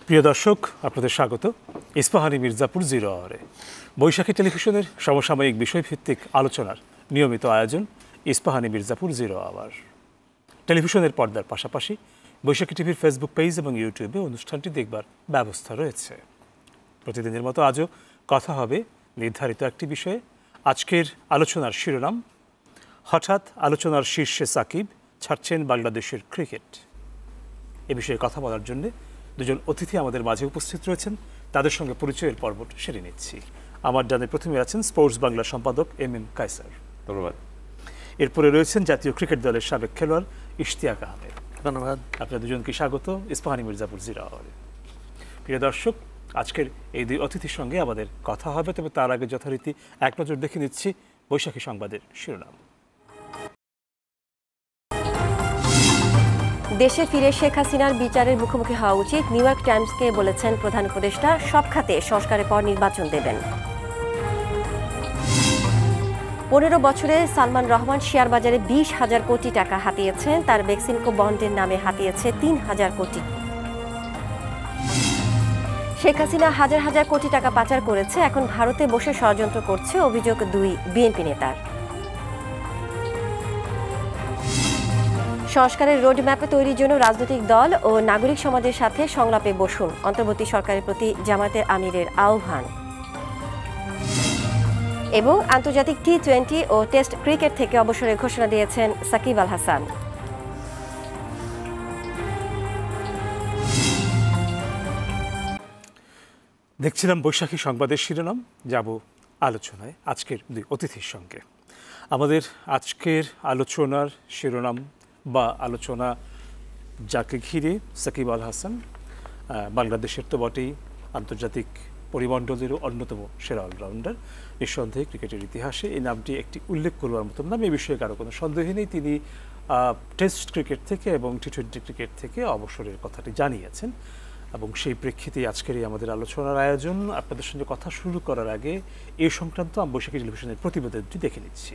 প্রিয় দর্শক, আপনাদের স্বাগত ইস্পাহানি মির্জাপুর 0 আওয়ারে। বৈশাখী টেলিভিশনের সমসাময়িক বিষয়ভিত্তিক আলোচনার নিয়মিত আয়োজন ইস্পাহানি মির্জাপুর 0 আওয়ার। টেলিভিশনের পর্দার পাশাপাশি বৈশাখী টিভির ফেসবুক পেজ এবং ইউটিউবে অনুষ্ঠানটি দেখবার ব্যবস্থা রয়েছে। প্রতিদিনের মতো আজও কথা হবে নির্ধারিত একটি বিষয়ে। আজকের আলোচনার শিরোনাম, হঠাৎ আলোচনার শীর্ষে সাকিব, ছাড়ছেন বাংলাদেশের ক্রিকেট। এ বিষয়ে কথা বলার জন্য দুজন অতিথি আমাদের মাঝে উপস্থিত রয়েছেন। তাদের সঙ্গে পরিচয়ের পর্ব সেরে নিচ্ছি। আমার ডানে প্রথমে আছেন স্পোর্টস বাংলা সম্পাদক এম কায়সার। ধন্যবাদ। এরপরে রয়েছেন জাতীয় ক্রিকেট দলের সাবেক খেলোয়াড় ইশতিয়াক আহমেদ। ধন্যবাদ। আপনার দুজনকে স্বাগত ইস্পাহানি মির্জাপুর 0 আওয়ারে। প্রিয় দর্শক, আজকের এই দুই অতিথির সঙ্গে আমাদের কথা হবে, তবে তার আগে যথারীতি এক নজর দেখে নিচ্ছি বৈশাখী সংবাদের শিরোনাম। দেশে ফিরে শেখ হাসিনার বিচারের মুখোমুখি হওয়া উচিত, নিউ ইয়র্ক টাইমসকে বলেছেন প্রধান উপদেষ্টা। সব খাতে সংস্কারের পর নির্বাচন দেবেন। 15 বছরে সালমান রহমান শেয়ার বাজারে 20,000 কোটি টাকা হাতিয়েছেন। তার বেক্সিমকো বন্ডের নামে হাতিয়েছে 3,000 কোটি। শেখ হাসিনা হাজার হাজার কোটি টাকা পাচার করেছে, এখন ভারতে বসে ষড়যন্ত্র করছে, অভিযোগ 2 বিএনপি নেতার। সংস্কারের রোডম্যাপে তৈরির জন্য রাজনৈতিক দল ও নাগরিক সমাজের সাথে সংলাপে বসুন, অন্তর্বর্তী সরকারের প্রতি জামায়াতের আমিরের আহ্বান। এবং আন্তর্জাতিক টি-20 ও টেস্ট ক্রিকেট থেকে অবসরের ঘোষণা দিয়েছেন সাকিব আল হাসান। দেখছিলাম বৈশাখী সংবাদের শিরোনাম, যাব আলোচনায় আজকের দুই অতিথির সঙ্গে। আমাদের আজকের আলোচনার শিরোনাম বা আলোচনা যাকে ঘিরে, সাকিব আল হাসান বাংলাদেশের তো বটেই, আন্তর্জাতিক পরিমণ্ডলেরও অন্যতম সেরা অলরাউন্ডার। নিঃসন্দেহে ক্রিকেটের ইতিহাসে এই নামটি একটি উল্লেখ করবার মতো নাম, এই বিষয়ে কারো কোনো সন্দেহ নেই। তিনি টেস্ট ক্রিকেট থেকে এবং টি-20 ক্রিকেট থেকে অবসরের কথাটি জানিয়েছেন, এবং সেই প্রেক্ষিতেই আজকের এই আমাদের আলোচনার আয়োজন। আপনাদের সঙ্গে কথা শুরু করার আগে এই সংক্রান্ত বৈশাখী টেলিভিশনের প্রতিবেদনটি দেখে নিচ্ছি।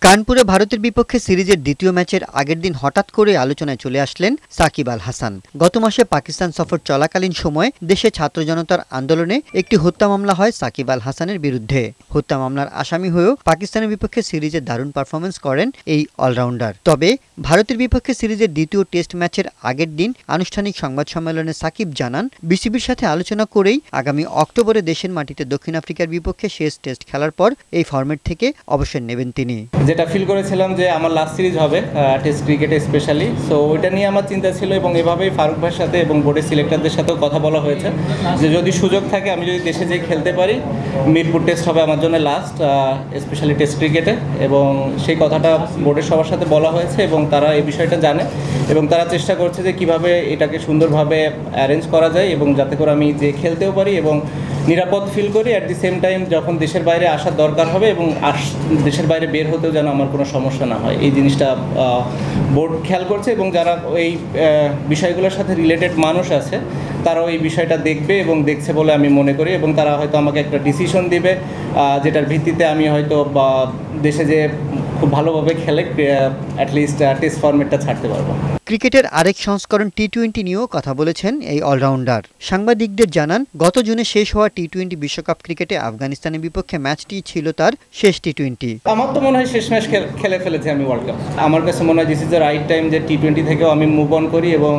কানপুরে ভারতের বিপক্ষে সিরিজের দ্বিতীয় ম্যাচের আগের দিন হঠাৎ করে আলোচনায় চলে আসলেন সাকিব আল হাসান। গত মাসে পাকিস্তান সফর চলাকালীন সময়ে দেশে ছাত্র জনতার আন্দোলনে একটি হত্যা মামলা হয় সাকিব আল হাসানের বিরুদ্ধে। হত্যা মামলার আসামি হয়েও পাকিস্তানের বিপক্ষে সিরিজে দারুণ পারফরমেন্স করেন এই অলরাউন্ডার। তবে ভারতের বিপক্ষে সিরিজের দ্বিতীয় টেস্ট ম্যাচের আগের দিন আনুষ্ঠানিক সংবাদ সম্মেলনে সাকিব জানান, বিসিবির সাথে আলোচনা করেই আগামী অক্টোবরে দেশের মাটিতে দক্ষিণ আফ্রিকার বিপক্ষে শেষ টেস্ট খেলার পর এই ফরম্যাট থেকে অবসর নেবেন তিনি। যেটা ফিল করেছিলাম যে আমার লাস্ট সিরিজ হবে টেস্ট ক্রিকেটে স্পেশালি, সো ওইটা নিয়ে আমার চিন্তা ছিল, এবং এভাবেই ফারুক ভাইয়ের সাথে এবং বোর্ডের সিলেক্টরদের সাথেও কথা বলা হয়েছে যে যদি সুযোগ থাকে, আমি যদি দেশে যেয়ে খেলতে পারি, মিরপুর টেস্ট হবে আমার জন্য লাস্ট, স্পেশালি টেস্ট ক্রিকেটে। এবং সেই কথাটা বোর্ডের সবার সাথে বলা হয়েছে এবং তারা এই বিষয়টা জানে এবং তারা চেষ্টা করছে যে কিভাবে এটাকে সুন্দরভাবে অ্যারেঞ্জ করা যায় এবং যাতে করে আমি যে খেলতেও পারি এবং নিরাপদ ফিল করি। অ্যাট দি সেম টাইম যখন দেশের বাইরে আসার দরকার হবে এবং দেশের বাইরে বের হতেও যেন আমার কোনো সমস্যা না হয়, এই জিনিসটা বোর্ড খেয়াল করছে। এবং যারা এই বিষয়গুলোর সাথে রিলেটেড মানুষ আছে তারাও এই বিষয়টা দেখবে এবং দেখছে বলে আমি মনে করি, এবং তারা হয়তো আমাকে একটা ডিসিশন দিবে যেটার ভিত্তিতে আমি হয়তো দেশে যে খুব ভালোভাবে খেলে অ্যাটলিস্ট টেস্ট ফরম্যাটটা ছাড়তে পারবো। ক্রিকেটের আরেক সংস্করণ টি-20 নিয়েও কথা বলেছেন এই অলরাউন্ডার। সাংবাদিকদের জানান, গত জুনে শেষ হওয়া টি-20 বিশ্বকাপ ক্রিকেটে আফগানিস্তানের বিপক্ষে ম্যাচটি ছিল তার শেষ টি-20। আমার তো মনে হয় শেষ ম্যাচ খেলে ফেলেছে আমি ওয়ার্ল্ড কাপ। আমার কাছে মনে হয় this is the right time যে টি-20 থেকেও আমি মুভ অন করি এবং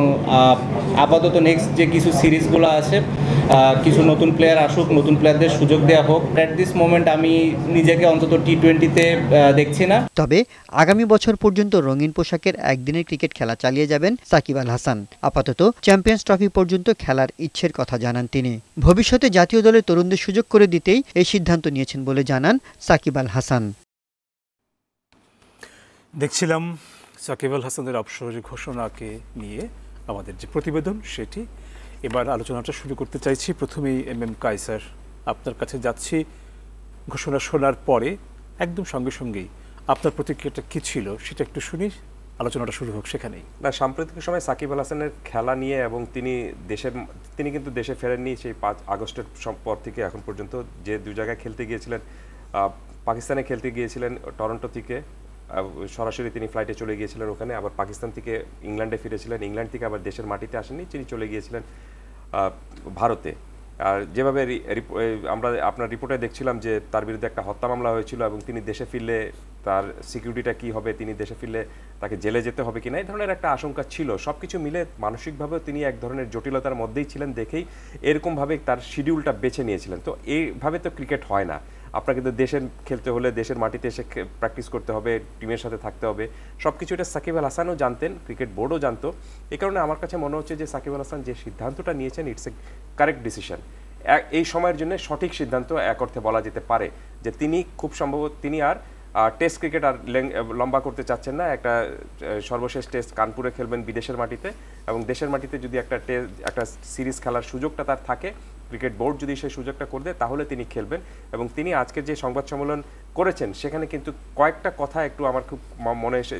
আপাতত নেক্সট যে কিছু সিরিজগুলো আছে, কিছু নতুন প্লেয়ার আসুক, নতুন প্লেয়ারদের সুযোগ দেওয়া হোক। অ্যাট দিস মোমেন্ট আমি নিজেকে অন্তত টি-20-তে দেখছি না। তবে আগামী বছর পর্যন্ত রঙিন পোশাকের একদিনের ক্রিকেট খেলা চালিয়ে যাবেন সাকিব আল হাসান। আপাতত চ্যাম্পিয়ন্স ট্রফি পর্যন্ত খেলার ইচ্ছের কথা জানান তিনি। ভবিষ্যতে জাতীয় দলের তরুণদের সুযোগ করে দিতেই এই সিদ্ধান্ত নিয়েছেন বলে জানান সাকিব আল হাসান। দেখছিলাম সাকিব আল হাসানের অবসরের ঘোষণাকে নিয়ে আমাদের যে প্রতিবেদন, সেটি এবার আলোচনাটা শুরু করতে চাইছি। প্রথমেই এম কায়সার, আপনার কাছে যাচ্ছি। ঘোষণা শোনার পরে একদম সঙ্গে সঙ্গেই আপনার প্রতিক্রিয়াটা কী ছিল সেটা একটু শুনি, আলোচনাটা শুরু হোক সেখানেই। না, সাম্প্রতিক সময় সাকিব আল হাসানের খেলা নিয়ে এবং তিনি কিন্তু দেশে ফেরেননি সেই 5 আগস্টের পর থেকে এখন পর্যন্ত। যে 2 জায়গায় খেলতে গিয়েছিলেন, পাকিস্তানে খেলতে গিয়েছিলেন টরন্টো থেকে, সরাসরি তিনি ফ্লাইটে চলে গিয়েছিলেন ওখানে, আবার পাকিস্তান থেকে ইংল্যান্ডে ফিরেছিলেন, ইংল্যান্ড থেকে আবার দেশের মাটিতে আসেননি, তিনি চলে গিয়েছিলেন ভারতে। আর যেভাবে আমরা আপনার রিপোর্টে দেখছিলাম যে তার বিরুদ্ধে একটা হত্যা মামলা হয়েছিল এবং তিনি দেশে ফিরলে তার সিকিউরিটিটা কী হবে, তিনি দেশে ফিরলে তাকে জেলে যেতে হবে কিনা, এই ধরনের একটা আশঙ্কা ছিল। সব কিছু মিলে মানসিকভাবেও তিনি এক ধরনের জটিলতার মধ্যেই ছিলেন দেখেই এরকমভাবে তার শিডিউলটা বেছে নিয়েছিলেন। তো এইভাবে তো ক্রিকেট হয় না, আপনাকে তো দেশের খেলতে হলে দেশের মাটিতে এসে প্র্যাকটিস করতে হবে, টিমের সাথে থাকতে হবে, সব কিছু এটা সাকিব আল হাসানও জানতেন, ক্রিকেট বোর্ডও জানতো। এই কারণে আমার কাছে মনে হচ্ছে যে সাকিব আল হাসান যে সিদ্ধান্তটা নিয়েছেন ইটস এ কারেক্ট ডিসিশন। এই সময়ের জন্য সঠিক সিদ্ধান্ত এক অর্থে বলা যেতে পারে যে তিনি খুব সম্ভবত তিনি আর টেস্ট ক্রিকেট আর লম্বা করতে চাচ্ছেন না। একটা সর্বশেষ টেস্ট কানপুরে খেলবেন বিদেশের মাটিতে, এবং দেশের মাটিতে যদি একটা সিরিজ খেলার সুযোগটা তার থাকে, ক্রিকেট বোর্ড যদি সেই সুযোগটা করে দেয় তাহলে তিনি খেলবেন। এবং তিনি আজকে যে সংবাদ সম্মেলন করেছেন সেখানে কিন্তু কয়েকটা কথা একটু আমার খুব মনে এসে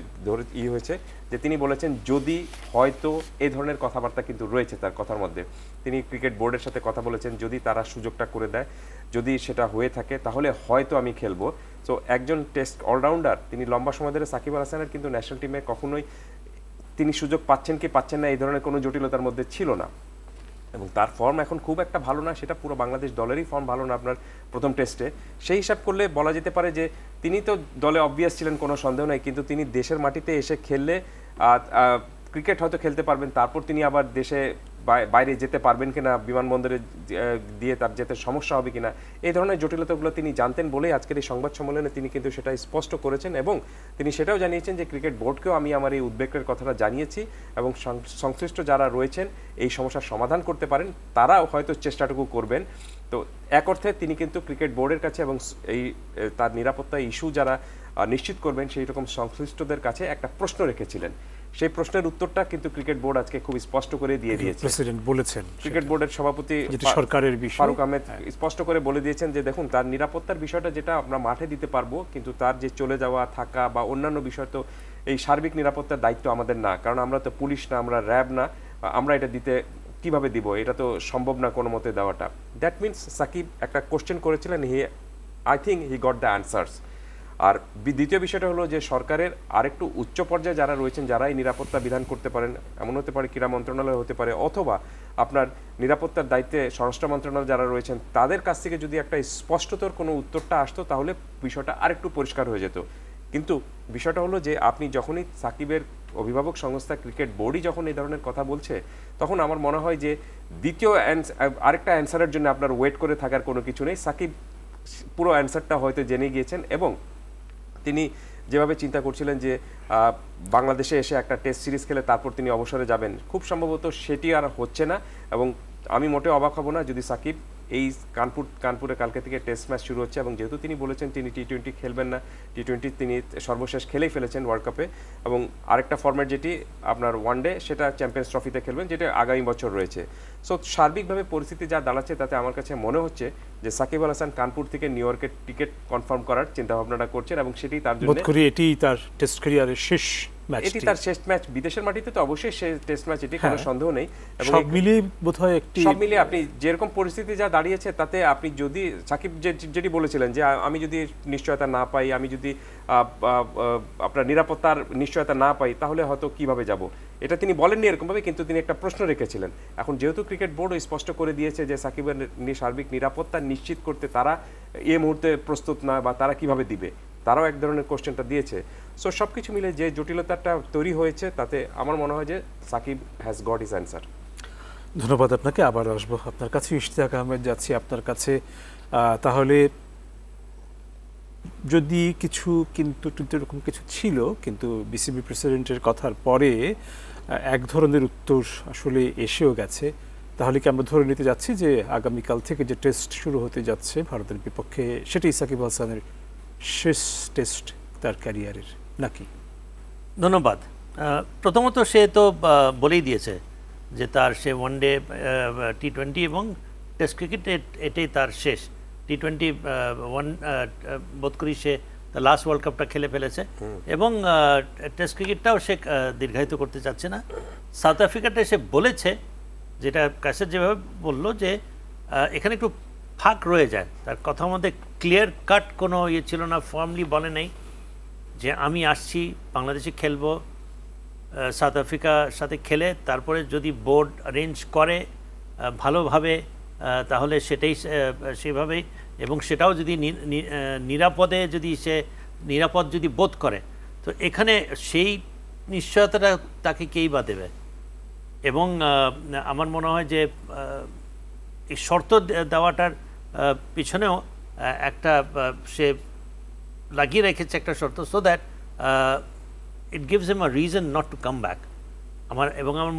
হয়েছে যে তিনি বলেছেন যদি হয়তো এই ধরনের কথাবার্তা কিন্তু রয়েছে তার কথার মধ্যে। তিনি ক্রিকেট বোর্ডের সাথে কথা বলেছেন যদি তারা সুযোগটা করে দেয়, যদি সেটা হয়ে থাকে তাহলে হয়তো আমি খেলবো। তো একজন টেস্ট অলরাউন্ডার, তিনি লম্বা সময় ধরে সাকিব আল হাসানের কিন্তু ন্যাশনাল টিমে কখনোই তিনি সুযোগ পাচ্ছেন কি পাচ্ছেন না এই ধরনের কোনো জটিলতার মধ্যে ছিল না। এবং তার ফর্ম এখন খুব একটা ভালো না, সেটা পুরো বাংলাদেশ দলেরই ফর্ম ভালো না আপনার প্রথম টেস্টে। সেই হিসাব করলে বলা যেতে পারে যে তিনি তো দলে অবভিয়াস ছিলেন, কোনো সন্দেহ নাই, কিন্তু তিনি দেশের মাটিতে এসে খেললে ক্রিকেট হয়তো খেলতে পারবেন, তারপর তিনি আবার দেশে বাইরে যেতে পারবেন কিনা, বিমানবন্দরে দিয়ে তার যেতে সমস্যা হবে কিনা, এই ধরনের জটিলতাগুলো তিনি জানতেন বলেই আজকের এই সংবাদ সম্মেলনে তিনি কিন্তু সেটা স্পষ্ট করেছেন। এবং তিনি সেটাও জানিয়েছেন যে ক্রিকেট বোর্ডকেও আমি আমার এই উদ্বেগের কথাটা জানিয়েছি এবং সংশ্লিষ্ট যারা রয়েছেন এই সমস্যার সমাধান করতে পারেন তারাও হয়তো চেষ্টাটুকু করবেন। তো এক অর্থে তিনি কিন্তু ক্রিকেট বোর্ডের কাছে এবং এই তার নিরাপত্তা ইস্যু যারা নিশ্চিত করবেন সেই রকম সংশ্লিষ্টদের কাছে একটা প্রশ্ন রেখেছিলেন। সেই প্রশ্নের উত্তরটা কিন্তু ক্রিকেট বোর্ড আজকে খুব স্পষ্ট করে দিয়ে দিয়েছে। প্রেসিডেন্ট বলেছেন, ক্রিকেট বোর্ডের সভাপতি সরকারের বিষয় ফারুক আহমেদ স্পষ্ট করে বলে দিয়েছেন যে দেখুন তার নিরাপত্তার বিষয়টা যেটা আমরা মাঠে দিতে পারবো, কিন্তু তার যে চলে যাওয়া থাকা বা অন্যান্য বিষয় তো এই সার্বিক নিরাপত্তার দায়িত্ব আমাদের না, কারণ আমরা তো পুলিশ না, আমরা র্যাব না, আমরা এটা দিতে কিভাবে দিব, এটা তো সম্ভব না কোনো মতে দেওয়াটা। দ্যাট মিনস সাকিব একটা কোশ্চেন করেছিলেন, I think he got the answers. আর দ্বিতীয় বিষয়টা হলো যে সরকারের আরেকটু উচ্চ পর্যায়ে যারা রয়েছেন, যারা এই নিরাপত্তা বিধান করতে পারেন, এমন হতে পারে ক্রীড়া মন্ত্রণালয় হতে পারে, অথবা আপনার নিরাপত্তার দায়িত্বে স্বরাষ্ট্র মন্ত্রণালয় যারা রয়েছেন তাদের কাছ থেকে যদি একটা স্পষ্টতর কোনো উত্তরটা আসতো তাহলে বিষয়টা আরেকটু পরিষ্কার হয়ে যেত। কিন্তু বিষয়টা হলো যে আপনি যখনই সাকিবের অভিভাবক সংস্থা ক্রিকেট বোর্ডই যখন এই ধরনের কথা বলছে, তখন আমার মনে হয় যে দ্বিতীয় আরেকটা অ্যান্সারের জন্য আপনার ওয়েট করে থাকার কোনো কিছু নেই। সাকিব পুরো অ্যান্সারটা হয়তো জেনে গিয়েছেন এবং তিনি যেভাবে চিন্তা করছিলেন যে বাংলাদেশে এসে একটা টেস্ট সিরিজ খেলে তারপর তিনি অবসরে যাবেন, খুব সম্ভবত সেটি আর হচ্ছে না। এবং আমি মোটেও অবাক হব না যদি সাকিব এই কানপুরে কালকে থেকে টেস্ট ম্যাচ শুরু হচ্ছে, এবং যেহেতু তিনি বলেছেন তিনি টি-20 খেলবেন না, টি-20 তিনি সর্বশেষ খেলেই ফেলেছেন ওয়ার্ল্ড কাপে, এবং আরেকটা ফরম্যাট যেটি আপনার ওয়ানডে সেটা চ্যাম্পিয়ন্স ট্রফিতে খেলবেন, যেটা আগামী বছর রয়েছে। সো সার্বিকভাবে পরিস্থিতি যা দাঁড়াচ্ছে তাতে আমার কাছে মনে হচ্ছে যে সাকিব আল হাসান কানপুর থেকে নিউ ইয়র্কের টিকিট কনফার্ম করার চিন্তাভাবনাটা করছেন, এবং সেটি তার জন্য এটি তার টেস্ট ক্যারিয়ারের শেষ ম্যাচ, এটি তার শেষ ম্যাচ বিদেশের মাটিতে, তো অবশ্যই শেষ টেস্ট ম্যাচ, এটি কোনো সন্দেহ নেই। এবং সব মিলিয়ে বোধহয় সব মিলিয়ে আপনি যেরকম পরিস্থিতি যা দাঁড়িয়েছে তাতে আপনি যদি সাকিব যেটি বলেছিলেন যে আমি যদি নিশ্চয়তা না পাই, আমি যদি আপনার নিরাপত্তার নিশ্চয়তা না পাই তাহলে হয়তো কিভাবে যাব, এটা তিনি বলেননি এরকমভাবে, কিন্তু তিনি একটা প্রশ্ন রেখেছিলেন। এখন যেহেতু ক্রিকেট বোর্ডও স্পষ্ট করে দিয়েছে যে সাকিবের সার্বিক নিরাপত্তা নিশ্চিত করতে তারা এই মুহূর্তে প্রস্তুত না, বা তারা কিভাবে দিবে, তারাও এক ধরনের কোশ্চেনটা দিয়েছে। সো সব কিছু মিলে যে জটিলতাটা তৈরি হয়েছে তাতে আমার মনে হয় যে Shakib has got his answer. ধন্যবাদ আপনাকে। আবার আসবো আপনার কাছে, ইশতিয়াক আহমেদ যাচ্ছি আপনার কাছে। তাহলে যদি কিছু কিন্তু এরকম কিছু ছিল, কিন্তু বিসিবি প্রেসিডেন্টের কথার পরে এক ধরনের উত্তর আসলে এসেও গেছে, তাহলে কি আমরা ধরে নিতে যাচ্ছি যে আগামীকাল থেকে যে টেস্ট শুরু হতে যাচ্ছে ভারতের বিপক্ষে সেটাই সাকিব আল হাসানের শেষ টেস্ট তার ক্যারিয়ারের নাকি? ধন্যবাদ। প্রথমত সে তো বলেই দিয়েছে যে তার সে ওয়ানডে, টি-20 এবং টেস্ট ক্রিকেট এটাই তার শেষ। টি-20 বোধ করি সে তার লাস্ট ওয়ার্ল্ড কাপটা খেলে ফেলেছে, এবং টেস্ট ক্রিকেটটাও সে দীর্ঘায়িত করতে চাচ্ছে না। সাউথ আফ্রিকাটা সে বলেছে, যেটা কাসের যেভাবে বললো যে এখানে একটু ফাঁক রয়ে যায়, তার কথার মধ্যে ক্লিয়ার কাট কোনো ইয়ে ছিল না, ফর্মলি বলে নেই যে আমি আসছি বাংলাদেশে খেলবো, সাউথ আফ্রিকার সাথে খেলে তারপরে যদি বোর্ড অ্যারেঞ্জ করে ভালোভাবে তাহলে সেটাই সেভাবেই, এবং সেটাও যদি নিরাপদে যদি সে নিরাপদ যদি বোধ করে, তো এখানে সেই নিশ্চয়তাটা তাকে কেই বা দেবে। এবং আমার মনে হয় যে এই শর্ত দেওয়াটার পিছনেও একটা সে লাগিয়ে রেখেছে একটা শর্ত, so that it gives him a reason not to come back. আমার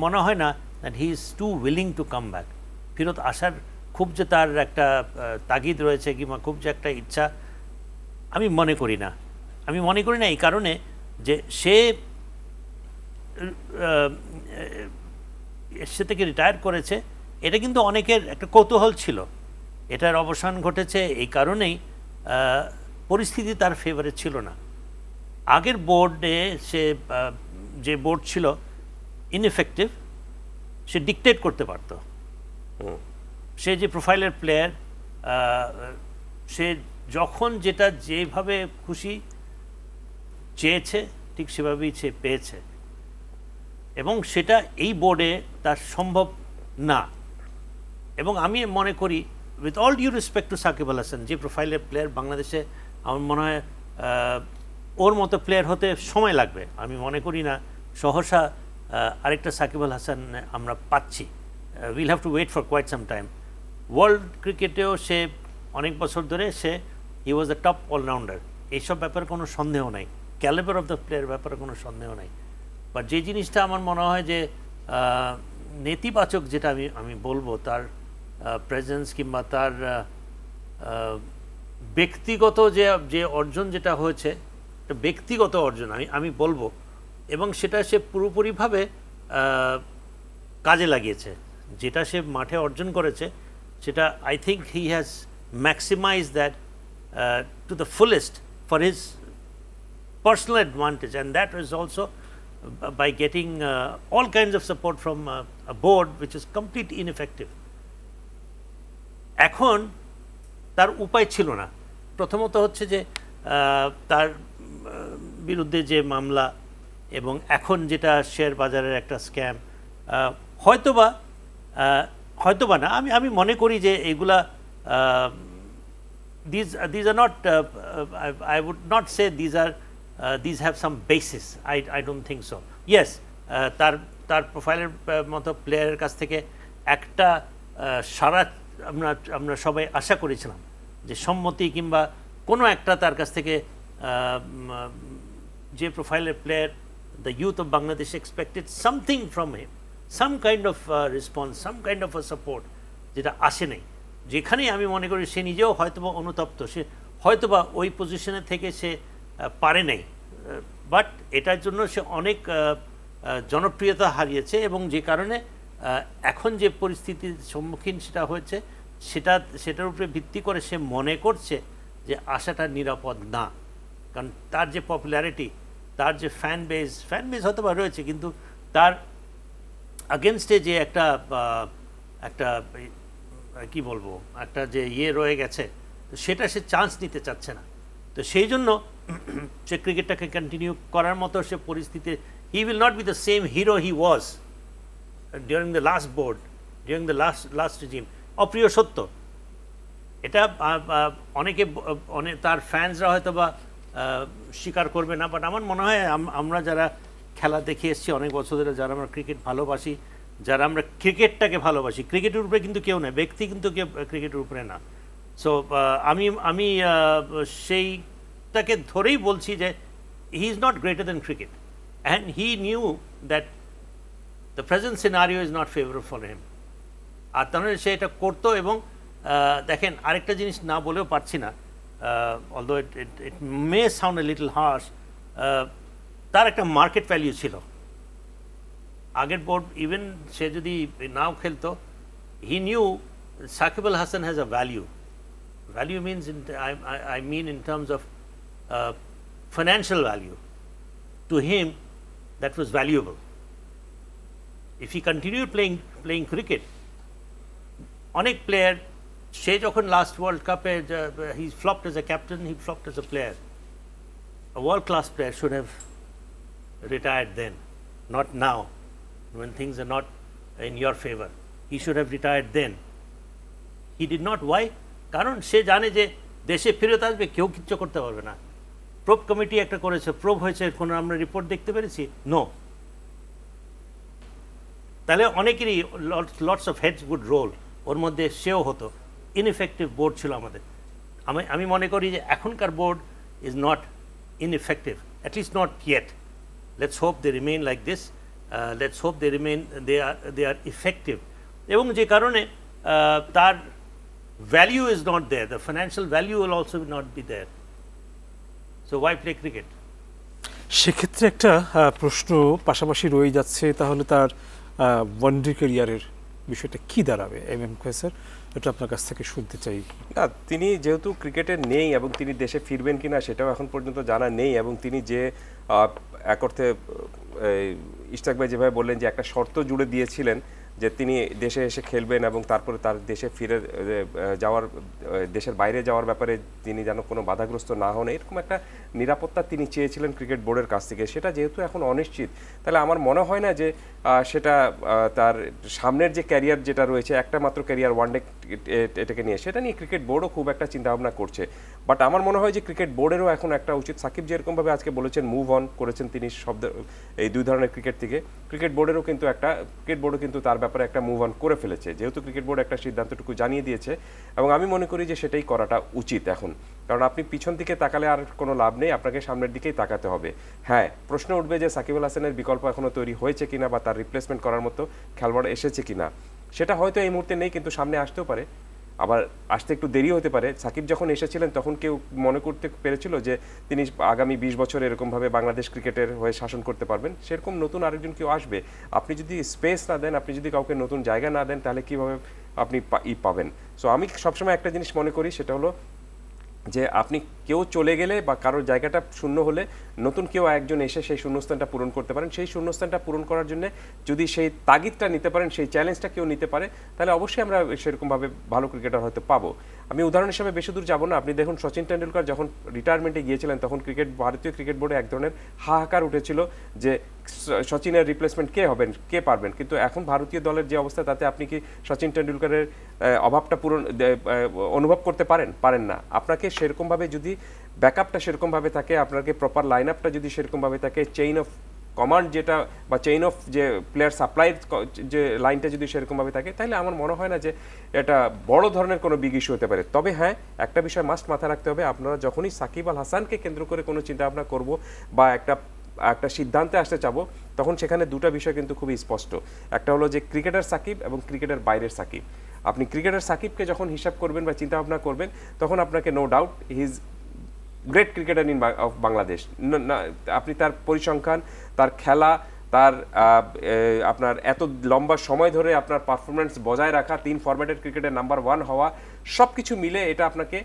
মনে হয় না that he is too willing to come back. ফেরত আসার খুব যে তার একটা তাগিদ রয়েছে কিংবা খুব যে একটা ইচ্ছা, আমি মনে করি না। এই কারণে যে সে থেকে রিটায়ার করেছে, এটা কিন্তু অনেকের একটা কৌতূহল ছিল। এটার অবসান ঘটেছে এই কারণেই পরিস্থিতি তার ফেভারে ছিল না। আগের বোর্ডে সে যে বোর্ড ছিল ইনএফেক্টিভ, সে ডিকটেট করতে পারত। সে যে প্রোফাইলের প্লেয়ার, সে যখন যেটা যেভাবে খুশি চেয়েছে ঠিক সেভাবেই সে পেয়েছে, এবং সেটা এই বোর্ডে তার সম্ভব না। এবং আমি মনে করি with all due respect to Shakib Al Hasan, যে প্রোফাইলের প্লেয়ার বাংলাদেশে আমার মনে হয় ওর মতো প্লেয়ার হতে সময় লাগবে। আমি মনে করি না সহসা আরেকটা সাকিব আল হাসান আমরা পাচ্ছি। Will have to wait for quite some time. World ক্রিকেটেও সে অনেক বছর ধরে he was the top allrounder, এইসব ব্যাপারে কোনো সন্দেহ নাই। ক্যালিবার অফ দ্য প্লেয়ার ব্যাপারে কোনো সন্দেহ নাই। বাট যে জিনিসটা আমার মনে হয় যে নেতিবাচক, যেটা আমি বলবো, তার প্রেজেন্স কিংবা তার ব্যক্তিগত যে অর্জন যেটা হয়েছে, ব্যক্তিগত অর্জন আমি বলবো, এবং সেটা সে পুরোপুরিভাবে কাজে লাগিয়েছে। যেটা সে মাঠে অর্জন করেছে সেটা I think he has maximize that to the fullest for his personal advantage, and that is also by getting all kinds of support from a board which is completely ineffective. এখন তার উপায় ছিল না। প্রথমত হচ্ছে যে তার বিরুদ্ধে যে মামলা, এবং এখন যেটা শেয়ার বাজারের একটা স্ক্যাম, হয়তোবা না, আমি মনে করি যে এগুলা these are not I would not say these have some basis. I don't think so. Yes, তার প্রোফাইলের মতো প্লেয়ারের কাছ থেকে একটা সারা আমরা সবাই আশা করেছিলাম যে সম্মতি কিংবা কোনো একটা তার কাছ থেকে, যে প্রোফাইলের player, the youth of Bangladesh expected something from him, some kind of response, some kind of a support, যেটা আসে নাই। যেখানেই আমি মনে করি সে নিজেও হয়তোবা অনুতপ্ত, সে হয়তোবা ওই পজিশনে থেকে সে পারে নাই, বাট এটার জন্য সে অনেক জনপ্রিয়তা হারিয়েছে, এবং যে কারণে এখন যে পরিস্থিতির সম্মুখীন সেটা হয়েছে, সেটার উপরে ভিত্তি করে সে মনে করছে যে আশাটা নিরাপদ না। কারণ তার যে পপুলারিটি, তার যে ফ্যান বেজ হয়তো বা রয়েছে, কিন্তু তার আগেনস্টে যে একটা কি বলবো, একটা যে রয়ে গেছে, তো সেটা সে চান্স নিতে চাচ্ছে না। তো সেই জন্য সে ক্রিকেটটাকে কন্টিনিউ করার মতো সে পরিস্থিতি, he will not be the same hero he was during the last board, during the last regime. অপ্রিয় সত্য এটা, অনেক তার ফ্যান্সরা হয়তো বা স্বীকার করবে না, বাট আমার মনে হয় আমরা যারা খেলা দেখে এসেছি অনেক বছর ধরে, যারা আমরা ক্রিকেট ভালোবাসি, যারা আমরা ক্রিকেটটাকে ভালোবাসি, ক্রিকেটের উপরে কিন্তু কেউ নেই, ব্যক্তি কিন্তু কেউ ক্রিকেটের উপরে না। সো আমি সেইটাকে ধরেই বলছি যে he is not greater than cricket, and he knew that the present scenario is not favourable for him. আর তাহলে সে এটা করতো। এবং দেখেন, আরেকটা জিনিস না বলেও পারছি না, although it may sound a little harsh, তার একটা মার্কেট ভ্যালিউ ছিল আগের বোর্ড। ইভেন সে যদি নাও খেলতো, he knew Shakib Al Hasan has a value. Value means, I mean in terms of financial value. To him, that was valuable. If he continued playing cricket, অনেক player, সে যখন last world কাপে he flopped as a captain, he flopped as a player. a world-class player should have retired then, not now, when things are not in your favor. He should have retired then. He did not. Why? কারণ সে জানে যে দেশে ফেরত আসবে, কেউ কিচ্ছু করতে পারবে না। প্রোব কমিটি একটা করেছে, প্রোব হয়েছে, কোনো আমরা রিপোর্ট দেখতে পেরেছি? নো। তাহলে অনেকেরই lots of heads would roll, ওর মধ্যে সেও হতো। ইনএফেক্টিভ বোর্ড ছিল আমাদের। আমি মনে করি যে এখনকার board is not ineffective, at least not yet. Let's hope they remain like this, let's hope they are effective. এবং যে কারণে তার value is not there, the financial value will also not be there. So why play cricket? সেক্ষেত্রে একটা প্রশ্ন পাশাপাশি রয়ে যাচ্ছে, তাহলে তার ওয়ানডে ক্যারিয়ারের বিষয়টা কি দাঁড়াবে? এম স্যার, এটা আপনার কাছ থেকে শুনতে চাই। না, তিনি যেহেতু ক্রিকেটে নেই এবং তিনি দেশে ফিরবেন কিনা সেটাও এখন পর্যন্ত জানা নেই, এবং তিনি যে এক অর্থে ইশতাক ভাই যেভাবে বললেন যে একটা শর্ত জুড়ে দিয়েছিলেন যে তিনি দেশে এসে খেলবেন এবং তারপরে তার দেশে ফিরে যাওয়ার, দেশের বাইরে যাওয়ার ব্যাপারে তিনি যেন কোনো বাধাগ্রস্ত না হন, এরকম একটা নিরাপত্তা তিনি চেয়েছিলেন ক্রিকেট বোর্ডের কাছ থেকে। সেটা যেহেতু এখন অনিশ্চিত, তাহলে আমার মনে হয় না যে সেটা তার সামনের যে ক্যারিয়ার যেটা রয়েছে, একটা মাত্র ক্যারিয়ার ওয়ানডে এটাকে নিয়ে, সেটা নিয়ে ক্রিকেট বোর্ডও খুব একটা চিন্তাভাবনা করছে। বাট আমার মনে হয় যে ক্রিকেট বোর্ডেরও এখন একটা উচিত, সাকিব যেরকমভাবে আজকে বলেছেন মুভ অন করেছেন তিনি এই দুই ধরনের ক্রিকেট থেকে, ক্রিকেট বোর্ডেরও কিন্তু তার ব্যাপারে একটা মুভ অন করে ফেলেছে, যেহেতু ক্রিকেট বোর্ড একটা সিদ্ধান্তটুকু জানিয়ে দিয়েছে। এবং আমি মনে করি যে সেটাই করাটা উচিত এখন, কারণ আপনি পিছন দিকে তাকালে আর কোনো লাভ নেই, আপনাকে সামনের দিকেই তাকাতে হবে। হ্যাঁ, প্রশ্ন উঠবে যে সাকিব আল হাসানের বিকল্প এখনও তৈরি হয়েছে কিনা, বা তার রিপ্লেসমেন্ট করার মতো খেলোয়াড় এসেছে কিনা। সেটা হয়তো এই মুহূর্তে নেই, কিন্তু সামনে আসতেও পারে, আবার আসতে একটু দেরি হতে পারে। সাকিব যখন এসেছিলেন তখন কেউ মনে করতে পেরেছিল যে তিনি আগামী 20 বছর এরকমভাবে বাংলাদেশ ক্রিকেটের হয়ে শাসন করতে পারবেন। সেরকম নতুন আরেকজন কেউ আসবে, আপনি যদি স্পেস না দেন, আপনি যদি কাউকে নতুন জায়গা না দেন, তাহলে কীভাবে আপনি পাবেন? সো আমি সবসময় একটা জিনিস মনে করি, সেটা হলো যে আপনি কেউ চলে গেলে বা কারোর জায়গাটা শূন্য হলে নতুন কেউ একজন এসে সেই শূন্যস্থানটা পূরণ করতে পারেন। সেই শূন্যস্থানটা পূরণ করার জন্য যদি সেই তাগিদটা নিতে পারেন, সেই চ্যালেঞ্জটা কেউ নিতে পারে, তাহলে অবশ্যই আমরা সেরকমভাবে ভালো ক্রিকেটার হয়তো পাবো। আমি উদাহরণ হিসেবে বেশি দূর যাবো না, আপনি দেখুন সচিন টেন্ডুলকার যখন রিটায়ারমেন্টে গিয়েছিলেন তখন ভারতীয় ক্রিকেট বোর্ডে এক ধরনের হাহাকার উঠেছিল যে সচিনের রিপ্লেসমেন্ট কে হবেন, কে পারবেন। কিন্তু এখন ভারতীয় দলের যে অবস্থা, তাতে আপনি কি সচিন টেন্ডুলকারের অভাবটা অনুভব করতে পারেন না। আপনাকে সেরকমভাবে যদি ব্যাকআপটা সেরকমভাবে থাকে, আপনাকে প্রপার লাইন আপটা যদি সেরকমভাবে থাকে, চেইন অফ কমান্ড যেটা বা চেইন অফ যে প্লেয়ার সাপ্লাইয়ের যে লাইনটা যদি সেরকমভাবে থাকে, তাহলে আমার মনে হয় না যে এটা বড় ধরনের কোনো বিগ ইস্যু হতে পারে। তবে হ্যাঁ, একটা বিষয় মাস্ট মাথায় রাখতে হবে, আপনারা যখনই সাকিব আল হাসানকে কেন্দ্র করে কোনো চিন্তাভাবনা করব বা একটা সিদ্ধান্তে আসতে চাবো, তখন সেখানে দুটো বিষয় কিন্তু খুবই স্পষ্ট। একটা হলো যে ক্রিকেটার সাকিব এবং ক্রিকেটের বাইরের সাকিব। আপনি ক্রিকেটার সাকিবকে যখন হিসাব করবেন বা চিন্তাভাবনা করবেন, তখন আপনাকে no doubt he is great cricketer in of Bangladesh. আপনি তার পরিসংখ্যান, তার খেলা, তার আপনার এত লম্বা সময় ধরে আপনার পারফরমেন্স বজায় রাখা, 3 ফরম্যাটের ক্রিকেটের নাম্বার 1 হওয়া, সব কিছু মিলে এটা আপনাকে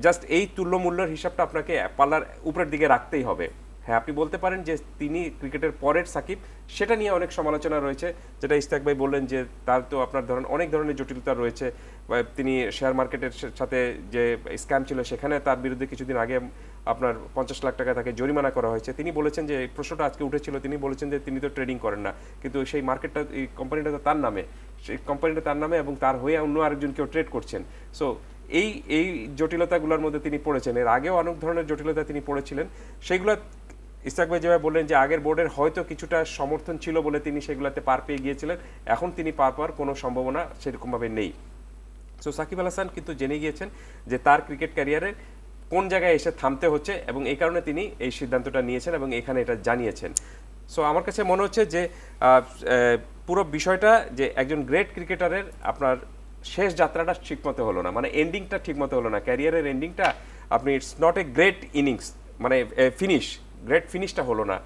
জাস্ট এই তুল্যমূল্যের হিসাবটা আপনাকে পাল্লার উপরের দিকে রাখতেই হবে। হ্যাঁ, আপনি বলতে পারেন যে তিনি ক্রিকেটের পরের সাকিব, সেটা নিয়ে অনেক সমালোচনা রয়েছে, যেটা ইশতাক ভাই বললেন যে তার তো আপনার অনেক ধরনের জটিলতা রয়েছে। তিনি শেয়ার মার্কেটের সাথে যে স্ক্যাম ছিল, সেখানে তার বিরুদ্ধে কিছুদিন আগে আপনার 50 লাখ টাকা তাকে জরিমানা করা হয়েছে। তিনি বলেছেন যে এই প্রশ্নটা আজকে উঠেছিল, তিনি বলেছেন যে তিনি তো ট্রেডিং করেন না, কিন্তু সেই মার্কেটটা, এই কোম্পানিটা তো তার নামে, সেই কোম্পানিটা তার নামে এবং তার হয়ে অন্য আরেকজন কেউ ট্রেড করছেন। সো এই জটিলতাগুলোর মধ্যে তিনি পড়েছেন। এর আগেও অনেক ধরনের জটিলতা তিনি পড়েছিলেন। সেইগুলো ইশতাক ভাই যেভাবে বললেন যে আগের বোর্ডের হয়তো কিছুটা সমর্থন ছিল বলে তিনি সেগুলোতে পার পেয়ে গিয়েছিলেন, এখন তিনি পার পাওয়ার কোনো সম্ভাবনা সেরকমভাবে নেই। সো সাকিব আল হাসান কিন্তু জেনে গিয়েছেন যে তার ক্রিকেট ক্যারিয়ারের কোন জায়গায় এসে থামতে হচ্ছে, এবং এই কারণে তিনি এই সিদ্ধান্তটা নিয়েছেন এবং এখানে এটা জানিয়েছেন। সো আমার কাছে মনে হচ্ছে যে পুরো বিষয়টা যে একজন গ্রেট ক্রিকেটারের আপনার শেষ যাত্রাটা ঠিকমতো হলো না, মানে এন্ডিংটা ঠিকমতো হলো না, ক্যারিয়ারের এন্ডিংটা আপনি it's not a great innings, মানে গ্রেট ফিনিশটা হলো না।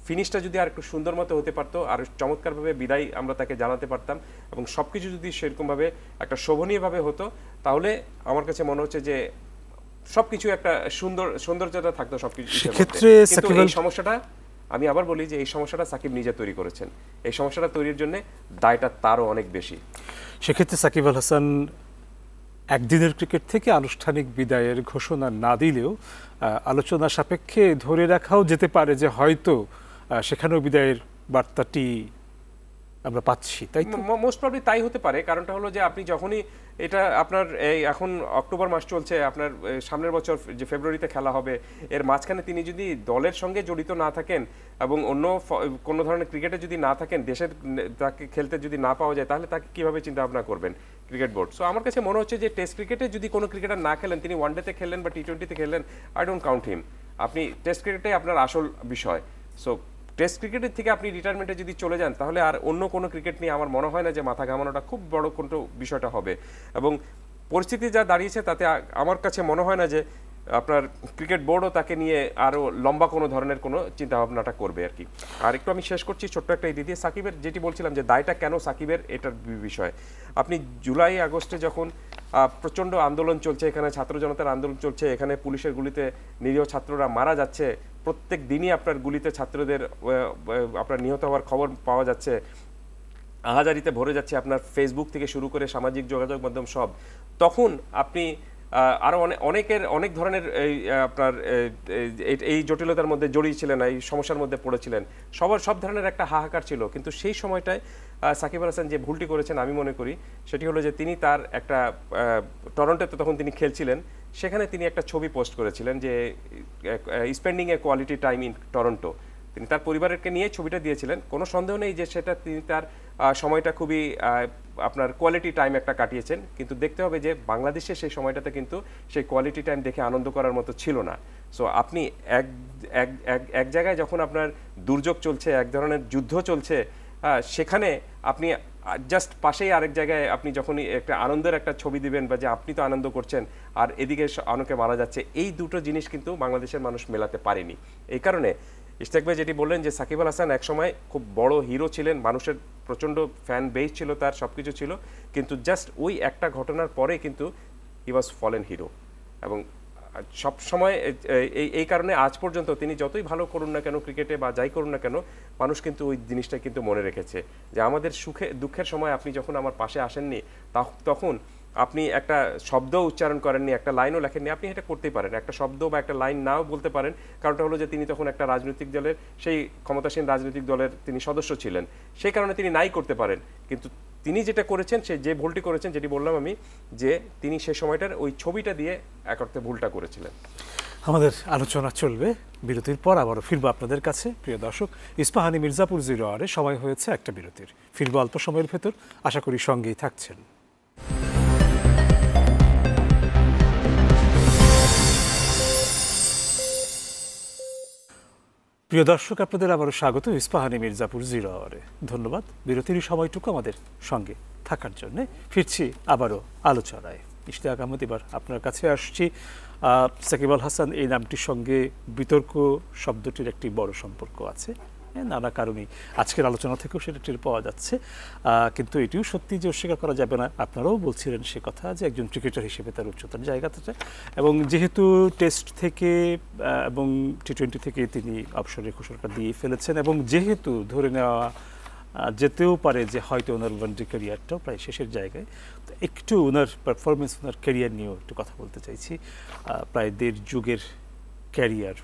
ফিনিশটা যদি আর একটু সুন্দর মতো হতে পারতো, আর চমৎকারভাবে বিদায় আমরা তাকে জানাতে পারতাম, এবং সব কিছু যদি সেরকমভাবে একটা শোভনীয়ভাবে হতো, তাহলে আমার কাছে মনে হচ্ছে যে সবকিছু একটা সৌন্দর্যতা থাকতো সবকিছু। কিন্তু এই সমস্যাটা, আমি আবার বলি যে এই সমস্যাটা সাকিব নিজে তৈরি করেছেন। এই সমস্যাটা তৈরির জন্য দায়টা তারও অনেক বেশি। সেক্ষেত্রে সাকিব আল হাসান একদিনের ক্রিকেট থেকে আনুষ্ঠানিক বিদায়ের ঘোষণা না দিলেও আলোচনা সাপেক্ষে ধরে রাখাও যেতে পারে যে হয়তো সেখানেও বিদায়ের বার্তাটি আমরা পাচ্ছি, তাই তো? মোস্ট প্রবলি তাই হতে পারে। কারণটা হলো যে আপনি যখনই এটা আপনার এই এখন অক্টোবর মাস চলছে, আপনার সামনের বছর যে ফেব্রুয়ারিতে খেলা হবে, এর মাঝখানে তিনি যদি দলের সঙ্গে জড়িত না থাকেন এবং অন্য কোনো ধরনের ক্রিকেটে যদি না থাকেন, দেশের তাকে খেলতে যদি না পাওয়া যায়, তাহলে তাকে কীভাবে চিন্তা ভাবনা করবেন ক্রিকেট বোর্ড? সো আমার কাছে মনে হচ্ছে যে টেস্ট ক্রিকেটে যদি কোনো ক্রিকেটার না খেলেন, তিনি ওয়ানডেতে খেললেন বা টি-20তে খেললেন, আই ডোন্ট কাউন্ট হিম। আপনি টেস্ট ক্রিকেটে আপনার আসল বিষয়। সো টেস্ট ক্রিকেটের থেকে আপনি রিটায়ারমেন্টে যদি চলে যান, তাহলে আর অন্য কোনো ক্রিকেট নিয়ে আমার মনে হয় না যে মাথা ঘামানোটা খুব বড় কোনো বিষয়টা হবে। এবং পরিস্থিতি যা দাঁড়িয়েছে তাতে আমার কাছে মনে হয় না যে আপনার ক্রিকেট বোর্ডও তাকে নিয়ে আরও লম্বা কোনো ধরনের কোনো চিন্তাভাবনাটা করবে আর কি। আর একটু আমি শেষ করছি ছোট্ট একটা এই দিদি সাকিবের যেটি বলছিলাম যে দায়টা কেন সাকিবের, এটার বিষয় আপনি জুলাই আগস্টে যখন প্রচণ্ড আন্দোলন চলছে, এখানে ছাত্র জনতার আন্দোলন চলছে, এখানে পুলিশের গুলিতে নিরীহ ছাত্ররা মারা যাচ্ছে, প্রত্যেক দিনই আপনার গুলিতে ছাত্রদের আপনার নিহত হওয়ার খবর পাওয়া যাচ্ছে, আহাজারিতে ভরে যাচ্ছে আপনার ফেসবুক থেকে শুরু করে সামাজিক যোগাযোগ মাধ্যম সব, তখন আপনি আরও অনেক ধরনের আপনার এই জটিলতার মধ্যে জড়িয়েছিলেন, এই সমস্যার মধ্যে পড়েছিলেন, সব ধরনের একটা হাহাকার ছিল। কিন্তু সেই সময়টায় সাকিব আল হাসান যে ভুলটি করেছেন আমি মনে করি সেটি হলো যে তিনি তার একটা টরন্টোতে তখন তিনি খেলছিলেন, সেখানে তিনি একটা ছবি পোস্ট করেছিলেন যে spending A quality time in Toronto. তিনি তার পরিবারকে নিয়ে ছবিটা দিয়েছিলেন। কোনো সন্দেহ নেই যে সেটা তিনি তার সময়টা খুবই আপনার কোয়ালিটি টাইম একটা কাটিয়েছেন, কিন্তু দেখতে হবে যে বাংলাদেশে সেই সময়টাতে কিন্তু সেই কোয়ালিটি টাইম দেখে আনন্দ করার মতো ছিল না। সো আপনি এক জায়গায় যখন আপনার দুর্যোগ চলছে, এক ধরনের যুদ্ধ চলছে, সেখানে আপনি জাস্ট পাশেই আরেক জায়গায় আপনি যখনই একটা আনন্দের একটা ছবি দিবেন বা যে আপনি তো আনন্দ করছেন আর এদিকে অনেকে মারা যাচ্ছে, এই দুটো জিনিস কিন্তু বাংলাদেশের মানুষ মেলাতে পারেনি। এই কারণে ইশতিয়াক ভাই যেটি বললেন যে সাকিব আল হাসান একসময় খুব বড় হিরো ছিলেন, মানুষের প্রচণ্ড ফ্যান বেস ছিল, তার সব কিছু ছিল, কিন্তু জাস্ট ওই একটা ঘটনার পরে কিন্তু হি ওয়াজ ফলেন হিরো। এবং সব সময় এই কারণে আজ পর্যন্ত তিনি যতই ভালো করুন না কেন ক্রিকেটে বা যাই করুন না কেন, মানুষ কিন্তু ওই জিনিসটা কিন্তু মনে রেখেছে যে আমাদের দুঃখের সময় আপনি যখন আমার পাশে আসেননি, তখন আপনি একটা শব্দ উচ্চারণ করেননি, একটা লাইনও লেখেননি, আপনি এটা করতেই পারেন, একটা শব্দ বা একটা লাইন নাও বলতে পারেন, কারণটা হলো যে তিনি তখন একটা রাজনৈতিক দলের, সেই ক্ষমতাসীন রাজনৈতিক দলের তিনি সদস্য ছিলেন, সেই কারণে তিনি নাই করতে পারেন। কিন্তু তিনি যেটা করেছেন, সে যে ভুলটি করেছেন, যেটি বললাম আমি, যে তিনি সেই সময়টার ওই ছবিটা দিয়ে এক অর্থে ভুলটা করেছিলেন। আমাদের আলোচনা চলবে, বিরতির পর আবারও ফিরবো আপনাদের কাছে। প্রিয় দর্শক, ইস্পাহানি মির্জাপুর 0 আওয়ারে সময় হয়েছে একটা বিরতির। ফিরবো অল্প সময়ের ভেতর, আশা করি সঙ্গেই থাকছেন। প্রিয় দর্শক, আপনাদের আবারও স্বাগত ইস্পাহানি মির্জাপুর 0 আওয়ারে। ধন্যবাদ বিরতির সময়টুকু আমাদের সঙ্গে থাকার জন্য। ফিরছি আবারও আলোচনায়। ইশতিয়াক আহমেদ, এবার আপনার কাছে আসছি। সাকিব আল হাসান এই নামটির সঙ্গে বিতর্ক শব্দটির একটি বড় সম্পর্ক আছে, নানা কারণেই আজকের আলোচনা থেকেও সেটা টের পাওয়া যাচ্ছে। কিন্তু এটিও সত্যি যে অস্বীকার করা যাবে না, আপনারাও বলছিলেন সে কথা, যে একজন ক্রিকেটার হিসেবে তার উচ্চতার জায়গাটা, এবং যেহেতু টেস্ট থেকে এবং টি-20 থেকে তিনি অবসরের ঘোষণাটা দিয়ে ফেলেছেন, এবং যেহেতু ধরে নেওয়া যেতেও পারে যে হয়তো ওনার ওয়ানডে ক্যারিয়ারটাও প্রায় শেষের জায়গায়, তো একটু ওনার পারফরমেন্স, ওনার ক্যারিয়ার নিয়েও একটু কথা বলতে চাইছি। প্রায় 1.5 যুগের ক্যারিয়ার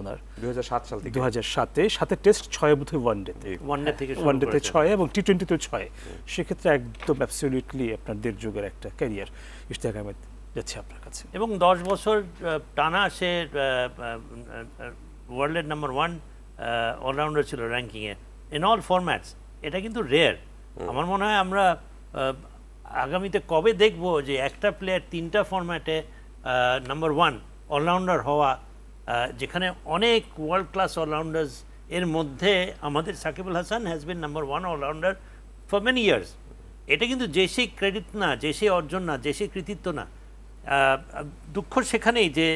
ওনার, 2007 সাল থেকে, 2007-এ টেস্ট 6 বোধহয় ওয়ানডেতে 6 এবং টি-20তেও 6, সেক্ষেত্রে একদম অ্যাবসলিউটলি আপনার 1.5 যুগের একটা ক্যারিয়ার। ইশতিয়াক আহমেদ, যাচ্ছে আপনার কাছে। এবং 10 বছর টানা সে ওয়ার্ল্ডের নাম্বার 1 অলরাউন্ডার ছিল র্যাঙ্কিংয়ে ইন অল ফরম্যাটস। এটা কিন্তু রেয়ার। আমার মনে হয় আমরা আগামীতে কবে দেখব যে একটা প্লেয়ার 3টা ফরম্যাটে নাম্বার 1 অলরাউন্ডার হওয়া, যেখানে অনেক ওয়ার্ল্ড ক্লাস অলরাউন্ডার্স, এর মধ্যে আমাদের Shakib Al Hasan has been number 1 allrounder for many years. এটা কিন্তু যে সেই ক্রেডিট না, যে সেই অর্জন না, যে সেই কৃতিত্ব না। দুঃখ সেখানেই যে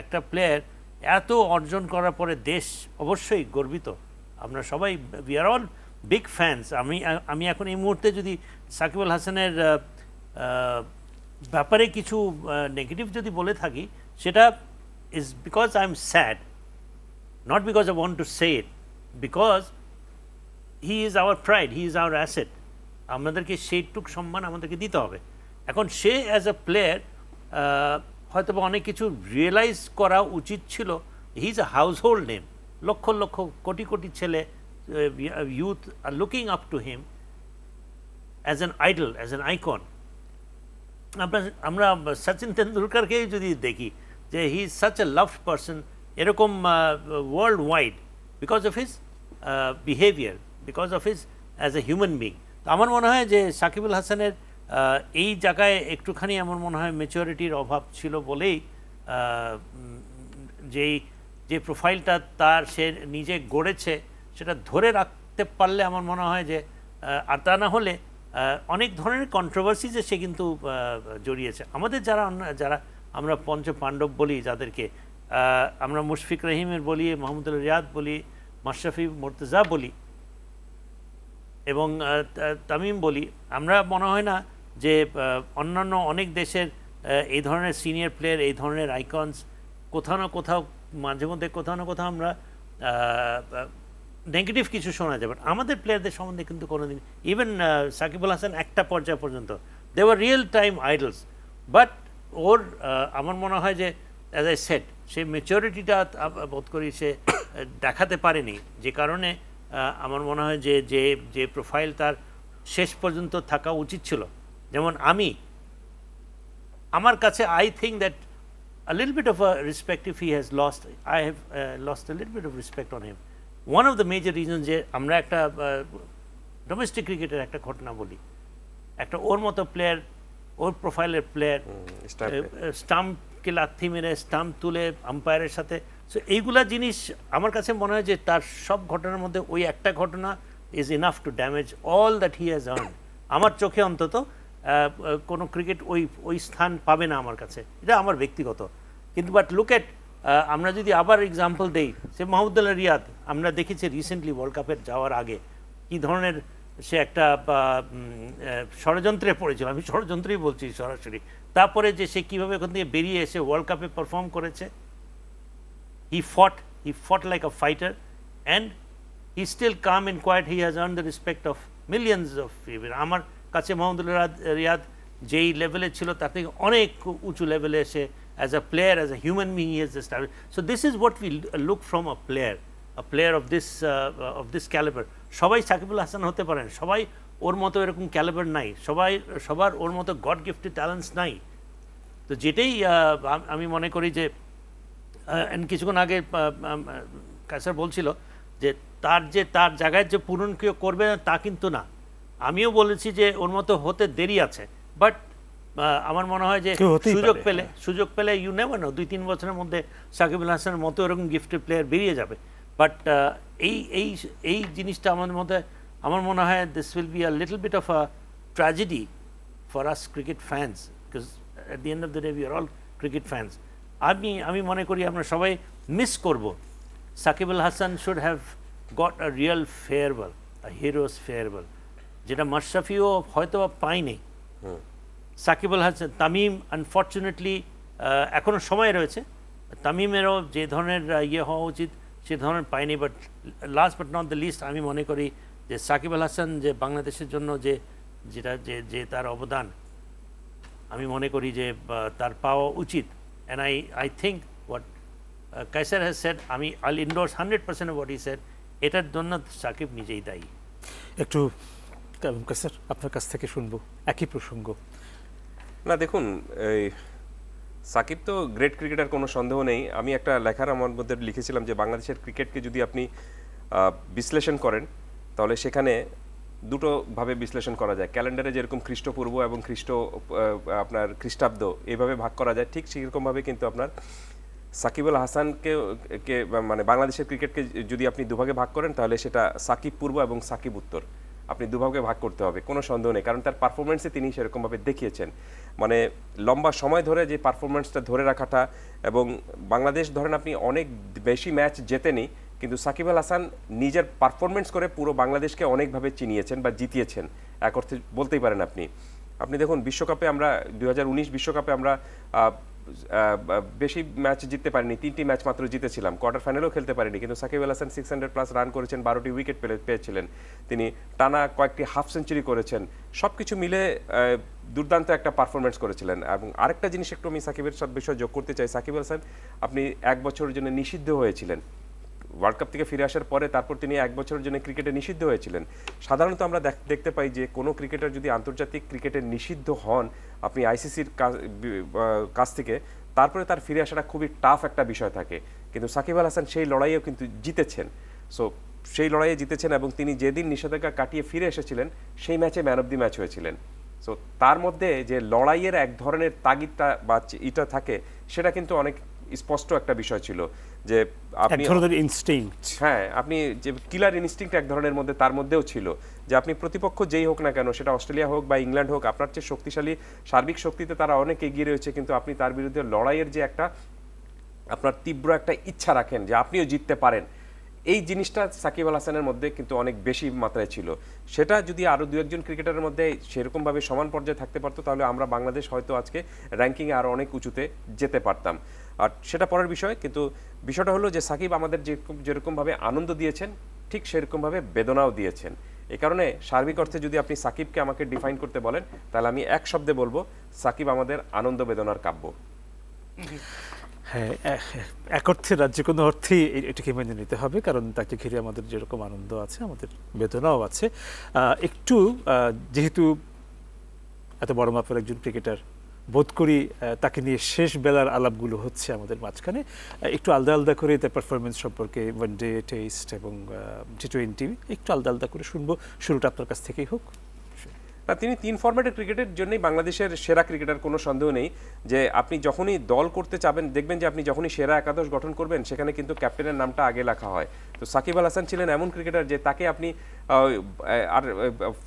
একটা প্লেয়ার এত অর্জন করার পরে দেশ অবশ্যই গর্বিত। আমরা সবাই we are all big fans. আমি এখন এই মুহূর্তে যদি সাকিব আল হাসানের ব্যাপারে কিছু নেগেটিভ যদি বলে থাকি, সেটা is because I'm sad, not because I want to say it, because he is our pride, he is our asset. আমাদেরকে সেইটুক সম্মান আমাদেরকে দিতে হবে। এখন সে অ্যাজ আ প্লেয়ার হয়তো অনেক কিছু রিয়েলাইজ করা উচিত ছিল। He is a house hold name, lakh lakh crore crore ছেলে youth are looking up to him as an idol, as an icon. আমরা সচিন তেন্ডুলকারকে যদি দেখি যে he is such a loved person এরকম world wide because of his behaviour, because of his as a human being. তো আমার মনে হয় যে সাকিবুল হাসানের এই জায়গায় একটুখানি আমার মনে হয় ম্যাচুরিটির অভাব ছিল বলেই যে প্রোফাইলটা তার সে নিজে গড়েছে সেটা ধরে রাখতে পারলে আমার মনে হয় যে, আর তা না হলে অনেক ধরনের কন্ট্রোভার্সিজে সে কিন্তু জড়িয়েছে। আমাদের যারা আমরা পঞ্চ পাণ্ডব বলি, যাদেরকে আমরা মুশফিক রহিমের বলি, মাহমুদুল রিয়াদ বলি, মাশরাফি মুর্তজা বলি এবং তামিম বলি, আমরা মনে হয় না যে অন্যান্য অনেক দেশের এই ধরনের সিনিয়র প্লেয়ার, এই ধরনের আইকনস কোথাও না কোথাও মাঝে মধ্যে কোথাও না কোথাও আমরা নেগেটিভ কিছু শোনা যাবে। আমাদের প্লেয়ারদের সম্বন্ধে কিন্তু কোনোদিন, ইভেন সাকিবুল হাসান একটা পর্যায় পর্যন্ত they were real time idols, but ওর আমার মনে হয় যে অ্যাজ আই সেড সে ম্যাচুরিটিটা বোধ করি সে দেখাতে পারেনি, যে কারণে আমার মনে হয় যে প্রোফাইল তার শেষ পর্যন্ত থাকা উচিত ছিল। যেমন আমার কাছে I think that a little bit of a respect if he has lost, I have lost a little bit of respect on him. One of the major reasons যে আমরা একটা ডোমেস্টিক ক্রিকেটের একটা ঘটনা বলি, একটা ওর মতো প্লেয়ার, ওর প্রোফাইলের প্লেয়ার স্টাম্পকে লাথি মেরে স্টাম্প তুলে আম্পায়ারের সাথে, সো এইগুলা জিনিস আমার কাছে মনে হয় যে তার সব ঘটনার মধ্যে ওই একটা ঘটনা is enough to damage all that he has earn. আমার চোখে অন্তত কোনো ক্রিকেট ওই স্থান পাবে না আমার কাছে, এটা আমার ব্যক্তিগত। কিন্তু বাট লুক এট, আমরা যদি আবার এক্সাম্পল দেই, সে মাহমুদুল রিয়াদ আমরা দেখেছি রিসেন্টলি ওয়ার্ল্ড কাপের যাওয়ার আগে কী ধরনের সে একটা ষড়যন্ত্রে পড়েছিল, আমি ষড়যন্ত্রই বলছি সরাসরি। তারপরে যে সে কীভাবে ওখান থেকে বেরিয়ে এসে ওয়ার্ল্ড কাপে পারফর্ম করেছে, he fought like a fighter and he still calm and quiet, he has earn the respect of millions of people. আমার কাছে মাহমুদুল রিয়াদ যেই লেভেলে ছিল তার থেকে অনেক উঁচু লেভেলে এসে as a player, as a human being he has established. So this is what we look from a player of this caliber. সবাই সাকিবুল হাসান হতে পারেন, সবাই ওর মতো এরকম ক্যালিবার নাই, সবার ওর মতো গড গিফটেড ট্যালেন্টস নাই। তো যেটাই আমি মনে করি যে কিছুক্ষণ আগে কায়সার বলছিল যে তার জায়গায় যে পূরণ কেউ করবে না তা কিন্তু না, আমিও বলেছি যে ওর মতো হতে দেরি আছে, বাট আমার মনে হয় যে সুযোগ পেলে ইউ নেভার নো, 2-3 বছরের মধ্যে সাকিবুল হাসানের মতো এরকম গিফটেড প্লেয়ার বেরিয়ে যাবে। বাট এই জিনিসটা আমার মনে হয় this will be a little bit of a tragedy for us cricket fans, because at the end of the day we are all cricket fans. আমি মনে করি আমরা সবাই মিস করব, Shakibul Hasan should have got a real farewell, a heroes farewell, যেটা মাশরাফিও হয়তো পায়নি। সাকিবুল হাসান, তামিম আনফর্চুনেটলি এখনও সময় রয়েছে, তামিমেরও যে ধরনের হওয়া উচিত সে ধরনের পায়নি। But last but not the least, আমি মনে করি যে সাকিবুল হাসান যে বাংলাদেশের জন্য যে তার অবদান, আমি মনে করি যে তার পাওয়া উচিত। And I think what Kaisar has said, আমি I'll endorse 100% of what he said, এটার জন্য সাকিব নিজেই দায়ী। একটু কায়সার আপনার কাছ থেকে শুনবো একই প্রসঙ্গ। না দেখুন, এই সাকিব তো গ্রেট ক্রিকেটার, কোনো সন্দেহ নেই। আমি একটা লেখার আমার মধ্যে লিখেছিলাম যে বাংলাদেশের ক্রিকেটকে যদি আপনি বিশ্লেষণ করেন তাহলে সেখানে দুটোভাবে বিশ্লেষণ করা যায়। ক্যালেন্ডারে যেরকম খ্রিস্টপূর্ব এবং আপনার খ্রিস্টাব্দ এইভাবে ভাগ করা যায়, ঠিক সেরকমভাবে কিন্তু আপনার সাকিবুল হাসানকে মানে বাংলাদেশের ক্রিকেটকে যদি আপনি দুভাগে ভাগ করেন তাহলে সেটা সাকিব পূর্ব এবং সাকিব উত্তর, আপনি দুভাগে ভাগ করতে হবে, কোনো সন্দেহ নেই। কারণ তার পারফরমেন্সে তিনি সেরকমভাবে দেখিয়েছেন, মানে লম্বা সময় ধরে যে পারফরমেন্সটা ধরে রাখাটা, এবং বাংলাদেশ ধরেন আপনি অনেক বেশি ম্যাচ জেতেনি, কিন্তু সাকিব আল হাসান নিজের পারফরমেন্স করে পুরো বাংলাদেশকে অনেকভাবে চিনিয়েছেন বা জিতিয়েছেন, এক অর্থে বলতেই পারেন। আপনি দেখুন বিশ্বকাপে আমরা 2019 বিশ্বকাপে আমরা বেশি ম্যাচ জিততে পারিনি, 3টি ম্যাচ মাত্র জিতেছিলাম, কোয়ার্টার ফাইনালেও খেলতে পারিনি, কিন্তু সাকিব আল হাসান 600+ রান করেছেন, 12টি উইকেট পেয়েছিলেন, তিনি টানা কয়েকটি হাফ সেঞ্চুরি করেছেন। সব কিছু মিলে দুর্দান্ত একটা পারফরমেন্স করেছিলেন। এবং আরেকটা জিনিস একটু আমি সাকিবের বিষয়ে যোগ করতে চাই, সাকিব আল হাসান আপনি 1 বছরের জন্য নিষিদ্ধ হয়েছিলেন ওয়ার্ল্ড কাপ থেকে ফিরে আসার পরে, তারপর তিনি 1 বছরের জন্য ক্রিকেটে নিষিদ্ধ হয়েছিলেন। সাধারণত আমরা দেখতে পাই যে কোনো ক্রিকেটার যদি আন্তর্জাতিক ক্রিকেটে নিষিদ্ধ হন আপনি আইসিসির কাছ থেকে, তারপরে তার ফিরে আসাটা খুবই টাফ একটা বিষয় থাকে, কিন্তু সাকিব আল হাসান সেই লড়াইয়েও কিন্তু জিতেছেন। সো সেই লড়াইয়ে জিতেছেন এবং তিনি যেদিন নিষেধাজ্ঞা কাটিয়ে ফিরে এসেছিলেন সেই ম্যাচে ম্যান অফ দি ম্যাচ হয়েছিলেন। সো তার মধ্যে যে লড়াইয়ের এক ধরনের তাগিদটা বা ইটা থাকে সেটা কিন্তু অনেক স্পষ্ট একটা বিষয় ছিল যে আপনি এক ধরনের ইনস্টিংক্ট, হ্যাঁ আপনি যে কিলার ইনস্টিংক্ট এক ধরনের মধ্যে তার মধ্যেও ছিল যে আপনি প্রতিপক্ষ যেই হোক না কেন, সেটা অস্ট্রেলিয়া হোক বা ইংল্যান্ড হোক, আপনার চেয়ে শক্তিশালী সার্বিক শক্তিতে তারা অনেক এগিয়ে রয়েছে, কিন্তু আপনি তার বিরুদ্ধে লড়াইয়ের যে একটা আপনার তীব্র একটা ইচ্ছা রাখেন যে আপনিও জিততে পারেন, এই জিনিসটা সাকিব আল হাসানের মধ্যে কিন্তু অনেক বেশি মাত্রায় ছিল। সেটা যদি আরও 2-1 ক্রিকেটারের মধ্যে সেরকমভাবে সমান পর্যায়ে থাকতে পারতো তাহলে আমরা বাংলাদেশ হয়তো আজকে র্যাঙ্কিংয়ে আরও অনেক উঁচুতে যেতে পারতাম। আর সেটা পরের বিষয়, কিন্তু বিষয়টা হলো যে সাকিব আমাদের যেরকমভাবে আনন্দ দিয়েছেন ঠিক সেরকমভাবে বেদনাও দিয়েছেন। এই কারণে সার্বিক অর্থে যদি আপনি সাকিবকে আমাকে ডিফাইন করতে বলেন তাহলে আমি এক শব্দে বলবো সাকিব আমাদের আনন্দ বেদনার কাব্য। হ্যাঁ, এক অর্থে রাজ্যে কোনো অর্থেই এটাকে মেনে নিতে হবে, কারণ তাকে ঘিরে আমাদের যেরকম আনন্দ আছে আমাদের বেদনাও আছে। একটু যেহেতু এত বড় মাপের একজন ক্রিকেটার, বোধ করি তাকে নিয়ে শেষ বেলার আলাপগুলো হচ্ছে আমাদের মাঝখানে, একটু আলাদা আলাদা করে তার পারফরমেন্স সম্পর্কে ওয়ানডে, টেস্ট এবং T20 একটু আলাদা আলাদা করে শুনবো। শুরুটা আপনার কাছ থেকেই হোক। না, তিনি 3 ফরম্যাটের ক্রিকেটের জন্যই বাংলাদেশের সেরা ক্রিকেটার, কোনো সন্দেহ নেই যে আপনি যখনই দল করতে চাবেন দেখবেন যে আপনি যখনই সেরা একাদশ গঠন করবেন সেখানে কিন্তু ক্যাপ্টেনের নামটা আগে লেখা হয়। তো সাকিব আল হাসান ছিলেন এমন ক্রিকেটার যে তাকে আপনি আর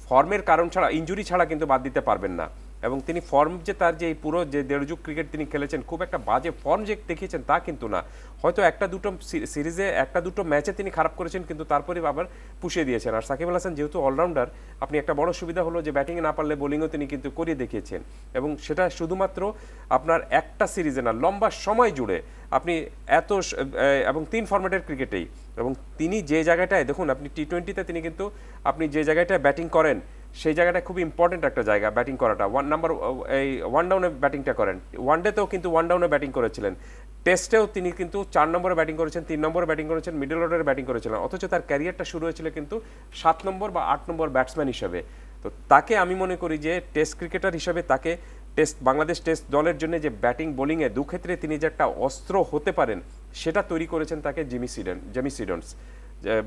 ফর্মের কারণ ছাড়া, ইনজুরি ছাড়া কিন্তু বাদ দিতে পারবেন না। এবং তিনি ফর্ম যে তার যে পুরো যে 1.5 যুগ ক্রিকেট তিনি খেলেছেন, খুব একটা বাজে ফর্ম যে দেখিয়েছেন তা কিন্তু না। হয়তো একটা দুটো সিরিজে একটা দুটো ম্যাচে তিনি খারাপ করেছেন, কিন্তু তারপরে আবার পুষিয়ে দিয়েছেন। আর সাকিব আল হাসান যেহেতু অলরাউন্ডার, আপনি একটা বড় সুবিধা হলো যে ব্যাটিংয়ে না পারলে বোলিংও তিনি কিন্তু করিয়ে দেখিয়েছেন, এবং সেটা শুধুমাত্র আপনার একটা সিরিজে না, লম্বা সময় জুড়ে আপনি এত এবং 3 ফরম্যাটের ক্রিকেটেই। এবং তিনি যে জায়গাটায় দেখুন, আপনি T20তে তিনি কিন্তু আপনি যে জায়গাটায় ব্যাটিং করেন সেই জায়গাটা খুব ইম্পর্টেন্ট একটা জায়গা ব্যাটিং করাটা। এই 1 ডাউনে ব্যাটিংটা করেন, ওয়ানডেতেও কিন্তু 1 ডাউনে ব্যাটিং করেছিলেন, টেস্টেও তিনি কিন্তু 4 নম্বরে ব্যাটিং করেছেন, 3 নম্বরে ব্যাটিং করেছেন, মিডল অর্ডারে ব্যাটিং করেছিলেন, অথচ তার ক্যারিয়ারটা শুরু হয়েছিল কিন্তু 7 নম্বর বা 8 নম্বর ব্যাটসম্যান হিসেবে। তো তাকে আমি মনে করি যে টেস্ট ক্রিকেটার হিসেবে তাকে বাংলাদেশ টেস্ট দলের জন্য যে ব্যাটিং বোলিংয়ে দুক্ষেত্রে তিনি যে একটা অস্ত্র হতে পারেন সেটা তৈরি করেছেন তাকে জেমি সিডন্স,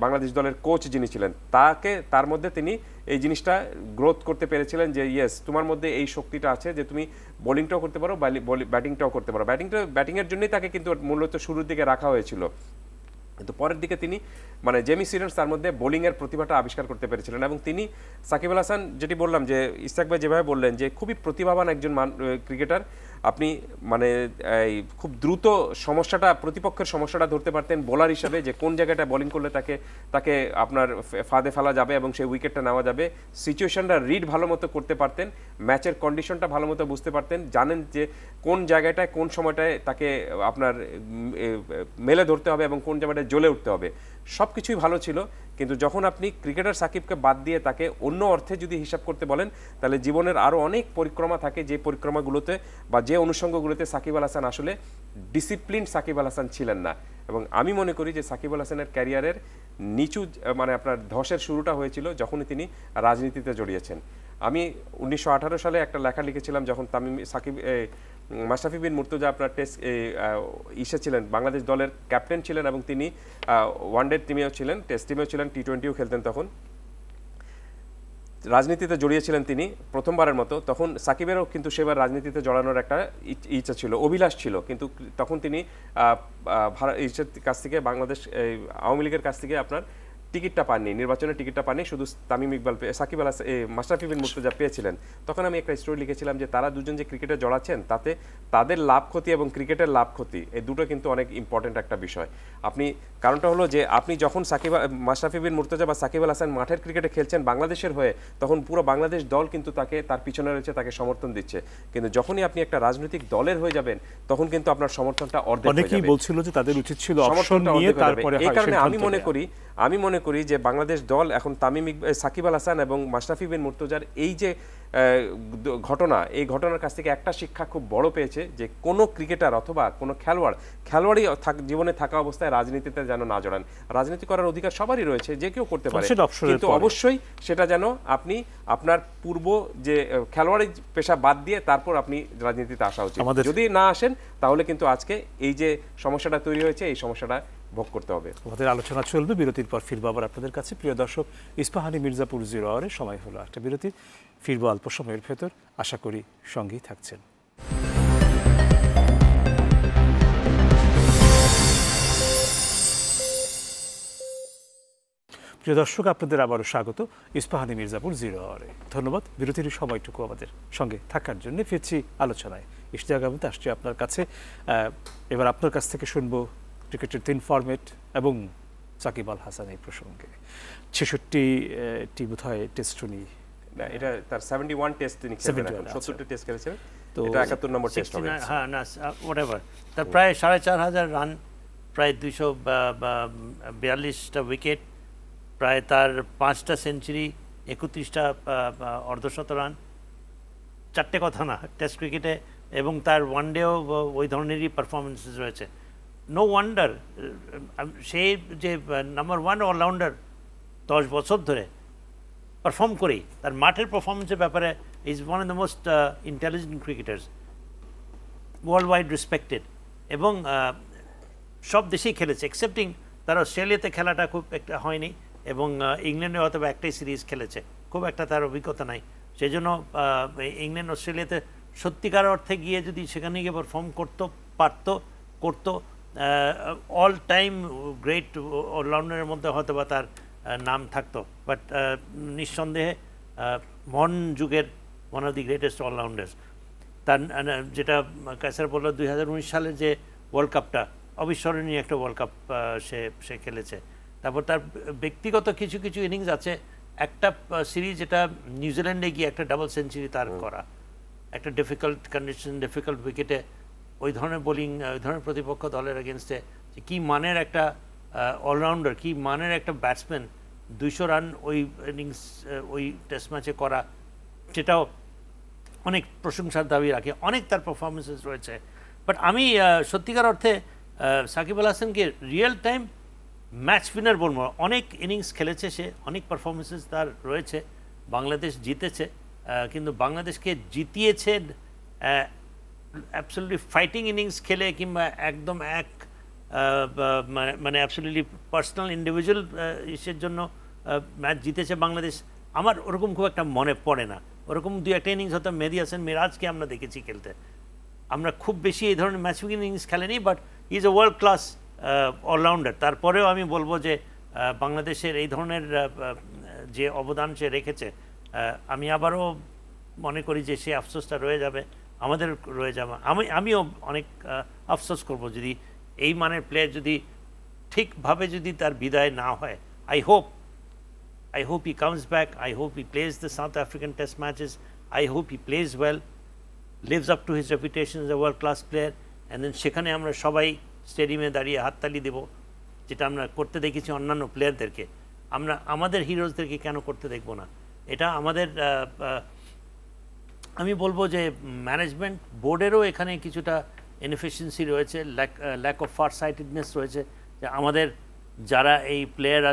বাংলাদেশ দলের কোচ যিনি ছিলেন, তার মধ্যে তিনি এই জিনিসটা গ্রোথ করতে পেরেছিলেন যে ইয়েস, তোমার মধ্যে এই শক্তিটা আছে যে তুমি বোলিংটাও করতে পারো, ব্যাটিংটাও করতে পারো। ব্যাটিংয়ের জন্যই তাকে কিন্তু মূলত শুরুর দিকে রাখা হয়েছিল, কিন্তু পরের দিকে তিনি মানে জেমি সিডন্স তার মধ্যে বোলিংয়ের প্রতিভাটা আবিষ্কার করতে পেরেছিলেন। এবং তিনি সাকিব আল হাসান, যেটি বললাম যে ইসহাক ভাই যেভাবে বললেন যে খুবই প্রতিভাবান একজন ক্রিকেটার, আপনি মানে এই খুব দ্রুত প্রতিপক্ষের সমস্যাটা ধরতে পারতেন বোলার হিসাবে, যে কোন জায়গাটা বোলিং করলে তাকে আপনার ফাঁদে ফেলা যাবে এবং সেই উইকেটটা নেওয়া যাবে, সিচুয়েশনটা রিড ভালো মতো করতে পারতেন, ম্যাচের কন্ডিশনটা ভালো মতো বুঝতে পারতেন, জানেন যে কোন জায়গাটায় কোন সময়টায় তাকে আপনার মেলে ধরতে হবে এবং কোন জায়গাটায় জ্বলে উঠতে হবে, সব কিছুই ভালো ছিল। কিন্তু যখন আপনি ক্রিকেটার সাকিবকে বাদ দিয়ে তাকে অন্য অর্থে যদি হিসাব করতে বলেন তাহলে জীবনের আরও অনেক পরিক্রমা থাকে, যে পরিক্রমাগুলোতে বা যে অনুষঙ্গগুলোতে সাকিব আল হাসান আসলে ডিসিপ্লিন সাকিব আল হাসান ছিলেন না। এবং আমি মনে করি যে সাকিব আল হাসানের ক্যারিয়ারের নিচু মানে আপনার ধসের শুরুটা হয়েছিল যখনই তিনি রাজনীতিতে জড়িয়েছেন। আমি 1918 সালে একটা লেখা লিখেছিলাম, যখন মাশরাফি বিন মুর্তজা আপনার ছিলেন, বাংলাদেশ দলের ক্যাপ্টেন ছিলেন এবং তিনি ওয়ানডে টিমেও ছিলেন, টেস্ট টিমেও ছিলেন, T20ও খেলতেন, তখন রাজনীতিতে জড়িয়েছিলেন তিনি প্রথমবারের মতো। তখন সাকিবেরও কিন্তু সেবার রাজনীতিতে জড়ানোর একটা ইচ্ছা ছিল, অভিলাষ ছিল, কিন্তু তখন তিনি কাছ থেকে বাংলাদেশ আওয়ামী লীগের কাছ থেকে আপনার টিকিটটা পাননি, নির্বাচনের টিকিটটা পাননি, শুধু তামিম ইকবাল সাকিব আল হাসান মাশরাফি বিন মুর্তজা পেয়েছিলেন। তখন আমি একটা স্টোরি লিখেছিলাম যে তারা দুজন যে ক্রিকেটে জড়াচ্ছেন তাতে তাদের লাভ ক্ষতি এবং ক্রিকেটের লাভ ক্ষতি এই দুটো কিন্তু অনেক ইম্পর্টেন্ট একটা বিষয়। কারণটা হলো যে আপনি যখন মাশরাফি বিন মুর্তজা বা সাকিব আল হাসান মাঠের ক্রিকেটে খেলছেন বাংলাদেশের হয়ে, তখন পুরো বাংলাদেশ দল কিন্তু তার পিছনে রয়েছে, তাকে সমর্থন দিচ্ছে। কিন্তু যখনই আপনি একটা রাজনৈতিক দলের হয়ে যাবেন তখন কিন্তু আপনার সমর্থনটা অর্ধেক হয়ে যাবে। অনেকেই বলছিল যে তাদের উচিত ছিল অপশন নিয়ে তারপরে। এই কারণে আমি মনে করি আমি মনে করি যে বাংলাদেশ দল এখন সাকিব আল হাসান এবং মাশরাফি বিন মুর্তজার এই যে ঘটনা, এই ঘটনার কাছ থেকে একটা শিক্ষা খুব বড় পেয়েছে যে কোনো ক্রিকেটার অথবা কোনো খেলোয়াড়ই জীবনে থাকা অবস্থায় রাজনীতিতে যেন না জড়ান। রাজনীতি করার অধিকার সবারই রয়েছে, যে কেউ করতে পারে, কিন্তু অবশ্যই সেটা যেন আপনি আপনার পূর্ব যে খেলোয়াড়ি পেশা বাদ দিয়ে তারপর আপনি রাজনীতিতে আসা উচিত। যদি না আসেন তাহলে কিন্তু আজকে এই যে সমস্যাটা তৈরি হয়েছে এই সমস্যাটা ভোগ করতে হবে। আমাদের আলোচনা চলবে, বিরতির পর ফিরবো আবার আপনাদের কাছে। প্রিয় দর্শক, ইস্পাহানি মির্জাপুর 0 আওয়ারের সময় হলো একটা বিরতির। ফিরবো অল্প সময়ের ভেতর, আশা করি সঙ্গেই থাকছেন। প্রিয় দর্শক, আপনাদের আবারও স্বাগত ইস্পাহানি মির্জাপুর 0 আওয়ারে। ধন্যবাদ বিরতির সময়টুকু আমাদের সঙ্গে থাকার জন্য। ফিরছি আলোচনায়। ইশতিয়াক আহমেদ আসছি আপনার কাছে। এবার আপনার কাছ থেকে শুনবো ক্রিকেটের 3 ফরম্যাট এবং সাকিব আল হাসান এই প্রসঙ্গে। 66টি বোধহয় টেস্ট উনি, এটা তার 71 টেস্ট তিনি খেলেছেন, 70টি টেস্ট খেলেছেন, তো এটা 71 নম্বর টেস্ট হবে। হ্যাঁ, না হোয়াটএভার, তার প্রায় 4500 রান, প্রায় 242টা উইকেট, প্রায় তার 5টা সেঞ্চুরি, 31টা অর্ধশত রান, 4টে কথা না টেস্ট ক্রিকেটে, এবং তার ওয়ানডেও ওই ধরনেরই পারফরমেন্সেস রয়েছে। নো ওয়ান্ডার সে যে নাম্বার 1 অলরাউন্ডার 10 বছর ধরে পারফর্ম করেই তার মাঠের পারফরমেন্সের ব্যাপারে is one of the most intelligent cricketers, world wide respected, এবং সব দেশেই খেলেছে এক্সেপ্টিং তার অস্ট্রেলিয়াতে খেলাটা খুব একটা হয়নি, এবং ইংল্যান্ডে হয়তো একটাই সিরিজ খেলেছে, খুব একটা তার অভিজ্ঞতা নাই। সেই জন্য ইংল্যান্ড অস্ট্রেলিয়াতে সত্যিকার অর্থে গিয়ে যদি সেখানে গিয়ে পারফর্ম করতো অল টাইম গ্রেট অলরাউন্ডারের মধ্যে হয়তো বা তার নাম থাকতো। বাট নিঃসন্দেহে মডার্ন যুগের one of the greatest all-rounders. তার যেটা কায়সার বলল 2019 সালের যে ওয়ার্ল্ড কাপটা অবিস্মরণীয় একটা ওয়ার্ল্ড কাপ সে খেলেছে। তারপর তার ব্যক্তিগত কিছু কিছু ইনিংস আছে, একটা সিরিজ যেটা নিউজিল্যান্ডে গিয়ে একটা ডাবল সেঞ্চুরি তার করা, একটা ডিফিকাল্ট কন্ডিশন, ডিফিকাল্ট উইকেটে ওই ধরনের বোলিং, ওই ধরনের প্রতিপক্ষ দলের এগেনস্টে যে কী মানের একটা অলরাউন্ডার, কী মানের একটা ব্যাটসম্যান, 200 রান ওই ইনিংস ওই টেস্ট ম্যাচে করা, সেটাও অনেক প্রশংসার দাবি রাখে। অনেক তার পারফরমেন্সেস রয়েছে। বাট আমি সত্যিকার অর্থে সাকিব আল হাসানকে রিয়েল টাইম ম্যাচ উইনার বলবো। অনেক ইনিংস খেলেছে সে, অনেক পারফরমেন্সেস তার রয়েছে, বাংলাদেশ জিতেছে, কিন্তু বাংলাদেশকে জিতিয়েছে অ্যাবসলিউটলি ফাইটিং ইনিংস খেলে, কিংবা একদম মানে অ্যাবসলিউটলি পার্সোনাল ইন্ডিভিজুয়াল ইসের জন্য ম্যাচ জিতেছে বাংলাদেশ। আমার ওরকম খুব একটা মনে পড়ে না। ওরকম 2-1টা ইনিংস হয়তো মেহেদী হাসান মিরাজকে আমরা দেখেছি খেলতে। আমরা খুব বেশি এই ধরনের ম্যাচ উইনিং ইনিংস খেলেনি, but is a world class allrounder. তারপরেও আমি বলবো যে বাংলাদেশের এই ধরনের যে অবদান সে রেখেছে, আমি আবারও মনে করি যে সে আফসোসটা রয়ে যাবে, আমাদের রয়ে যাবে। আমিও অনেক আফসোস করব যদি এই মানের প্লেয়ার যদি ঠিকভাবে যদি তার বিদায় না হয়। I hope he comes back. I hope he plays the South African Test matches. I hope he plays well, lives up to his reputation as a world-class player, and then সেখানে আমরা সবাই স্টেডিয়ামে দাঁড়িয়ে হাততালি দেব, যেটা আমরা করতে দেখেছি অন্যান্য প্লেয়ারদেরকে। আমরা আমাদের হিরোজদেরকে কেন করতে দেখব না? এটা আমাদের আমি বলবো যে ম্যানেজমেন্ট বোর্ডেরও এখানে কিছুটা ইনএফিশিয়েন্সি রয়েছে, ল্যাক অফ ফারসাইটেডনেস রয়েছে, যে আমাদের যারা এই প্লেয়াররা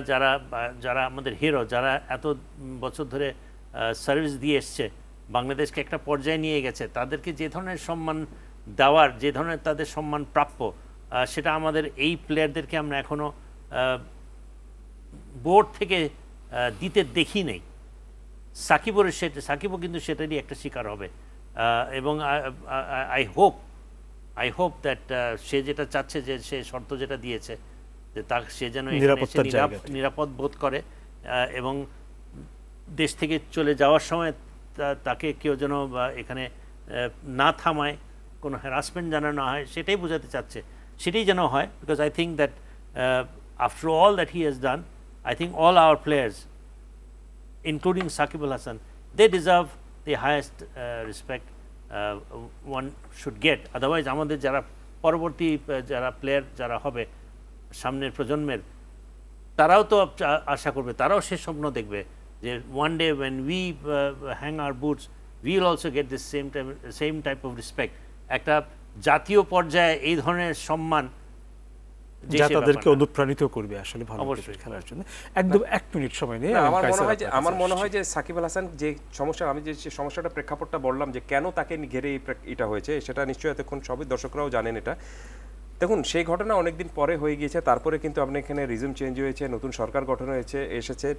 যারা আমাদের হিরো, যারা এত বছর ধরে সার্ভিস দিয়ে এসছে, বাংলাদেশকে একটা পর্যায়ে নিয়ে গেছে, তাদেরকে যে ধরনের সম্মান দেওয়ার, যে ধরনের তাদের সম্মান প্রাপ্য, সেটা আমাদের এই প্লেয়ারদেরকে আমরা এখনও বোর্ড থেকে দিতে দেখি নেই। সাকিবও কিন্তু সেটারই একটা শিকার হবে, এবং আই হোপ দ্যাট সে যেটা চাচ্ছে, যে সে শর্ত যেটা দিয়েছে, যে সে যেন নিরাপদ বোধ করে, এবং দেশ থেকে চলে যাওয়ার সময় তাকে কেউ যেন এখানে না থামায়, কোনো হ্যারাসমেন্ট যেন না হয়, সেটাই বোঝাতে চাচ্ছে, সেটাই যেন হয়। Because I think that after all that he has done, I think all our players, including Sakib Al Hasan, they deserve the highest respect one should get. Otherwise, আমাদের যারা পরবর্তী যারা প্লেয়ার যারা হবে সামনের প্রজন্মের, তারাও তো আশা করবে, তারাও সে স্বপ্ন দেখবে যে one day when we hang our boots we will also get this same type of respect. একটা জাতীয় পর্যায়ে এই ধরনের সম্মান যা তাদেরকে অনুপ্রাণিত করবে আসলে ভালো খেলার জন্য। একদম 1 মিনিট সময় নিয়ে আমার মনে হয় যে সাকিব আল হাসান যে সমস্যা, আমি যে সমস্যাটা প্রেক্ষাপটটা বললাম যে কেন তাকে ঘিরে এটা হয়েছে, সেটা নিশ্চয়ই এতক্ষণ সবই দর্শকরাও জানেন। এটা দেখুন, সেই ঘটনা অনেকদিন পরে হয়ে গিয়েছে, তারপরে কিন্তু আপনার এখানে রিজিম চেঞ্জ হয়েছে, নতুন সরকার গঠন হয়েছে এসেছে,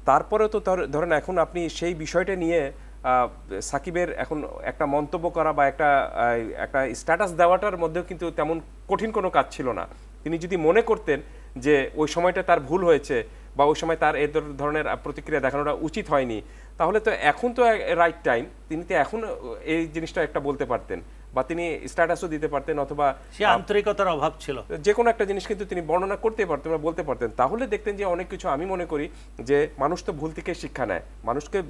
তারপরে তো ধরেন এখন আপনি সেই বিষয়টা নিয়ে সাকিবের এখন একটা মন্তব্য করা বা একটা স্ট্যাটাস দেওয়াটার মধ্যেও কিন্তু তেমন কঠিন কোনো কাজ ছিল না। তিনি যদি মনে করতেন যে ওই সময়টা তার ভুল হয়েছে বা ওই সময় তার এই ধরনের প্রতিক্রিয়া দেখানোটা উচিত হয়নি, তাহলে তো এখন তো রাইট টাইম, তিনি তো এখন এই জিনিসটা একটা বলতে পারতেন বা তিনি স্ট্যাটাসও দিতে পারতেন, অথবা সে আন্তরিকতার অভাব ছিল, যে কোনো একটা জিনিস কিন্তু তিনি বর্ণনা করতে পারতেন বা বলতে পারতেন। তাহলে দেখতেন যে অনেক কিছু, আমি মনে করি যে মানুষ তো ভুল থেকে শিক্ষা নেয়,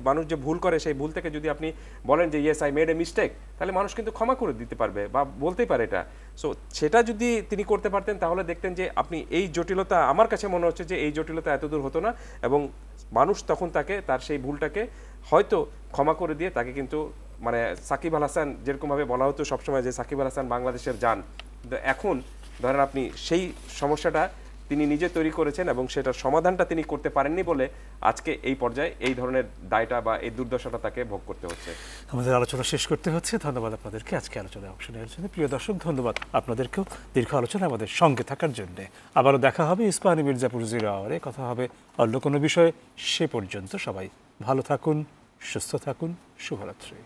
মানুষ যে ভুল করে সেই ভুল থেকে যদি আপনি বলেন যে yes I made a mistake, তাহলে মানুষ কিন্তু ক্ষমা করে দিতে পারবে বা বলতেই পারে এটা। সো সেটা যদি তিনি করতে পারতেন তাহলে দেখতেন যে আপনি এই জটিলতা, আমার কাছে মনে হচ্ছে যে এই জটিলতা এতদূর হতো না, এবং মানুষ তখন তাকে তার সেই ভুলটাকে হয়তো ক্ষমা করে দিয়ে তাকে কিন্তু মানে সাকিব আল হাসান যেরকমভাবে বলা হতো সবসময় যে সাকিব আল হাসান বাংলাদেশের জান, কিন্তু এখন ধরেন আপনি সেই সমস্যাটা তিনি নিজে তৈরি করেছেন এবং সেটার সমাধানটা তিনি করতে পারেননি বলে আজকে এই পর্যায়ে এই ধরনের দায়টা বা এই দুর্দশাটা তাকে ভোগ করতে হচ্ছে। আমাদের আলোচনা শেষ করতে হচ্ছে। ধন্যবাদ আপনাদেরকে আজকে আলোচনায় অংশ নেওয়ার জন্য। প্রিয় দর্শক, ধন্যবাদ আপনাদেরকেও দীর্ঘ আলোচনা আমাদের সঙ্গে থাকার জন্য। আবারও দেখা হবে ইস্পাহানি মির্জাপুর 0 আওয়ারে, কথা হবে অন্য কোনো বিষয়ে। সে পর্যন্ত সবাই ভালো থাকুন, সুস্থ থাকুন, শুভরাত্রি।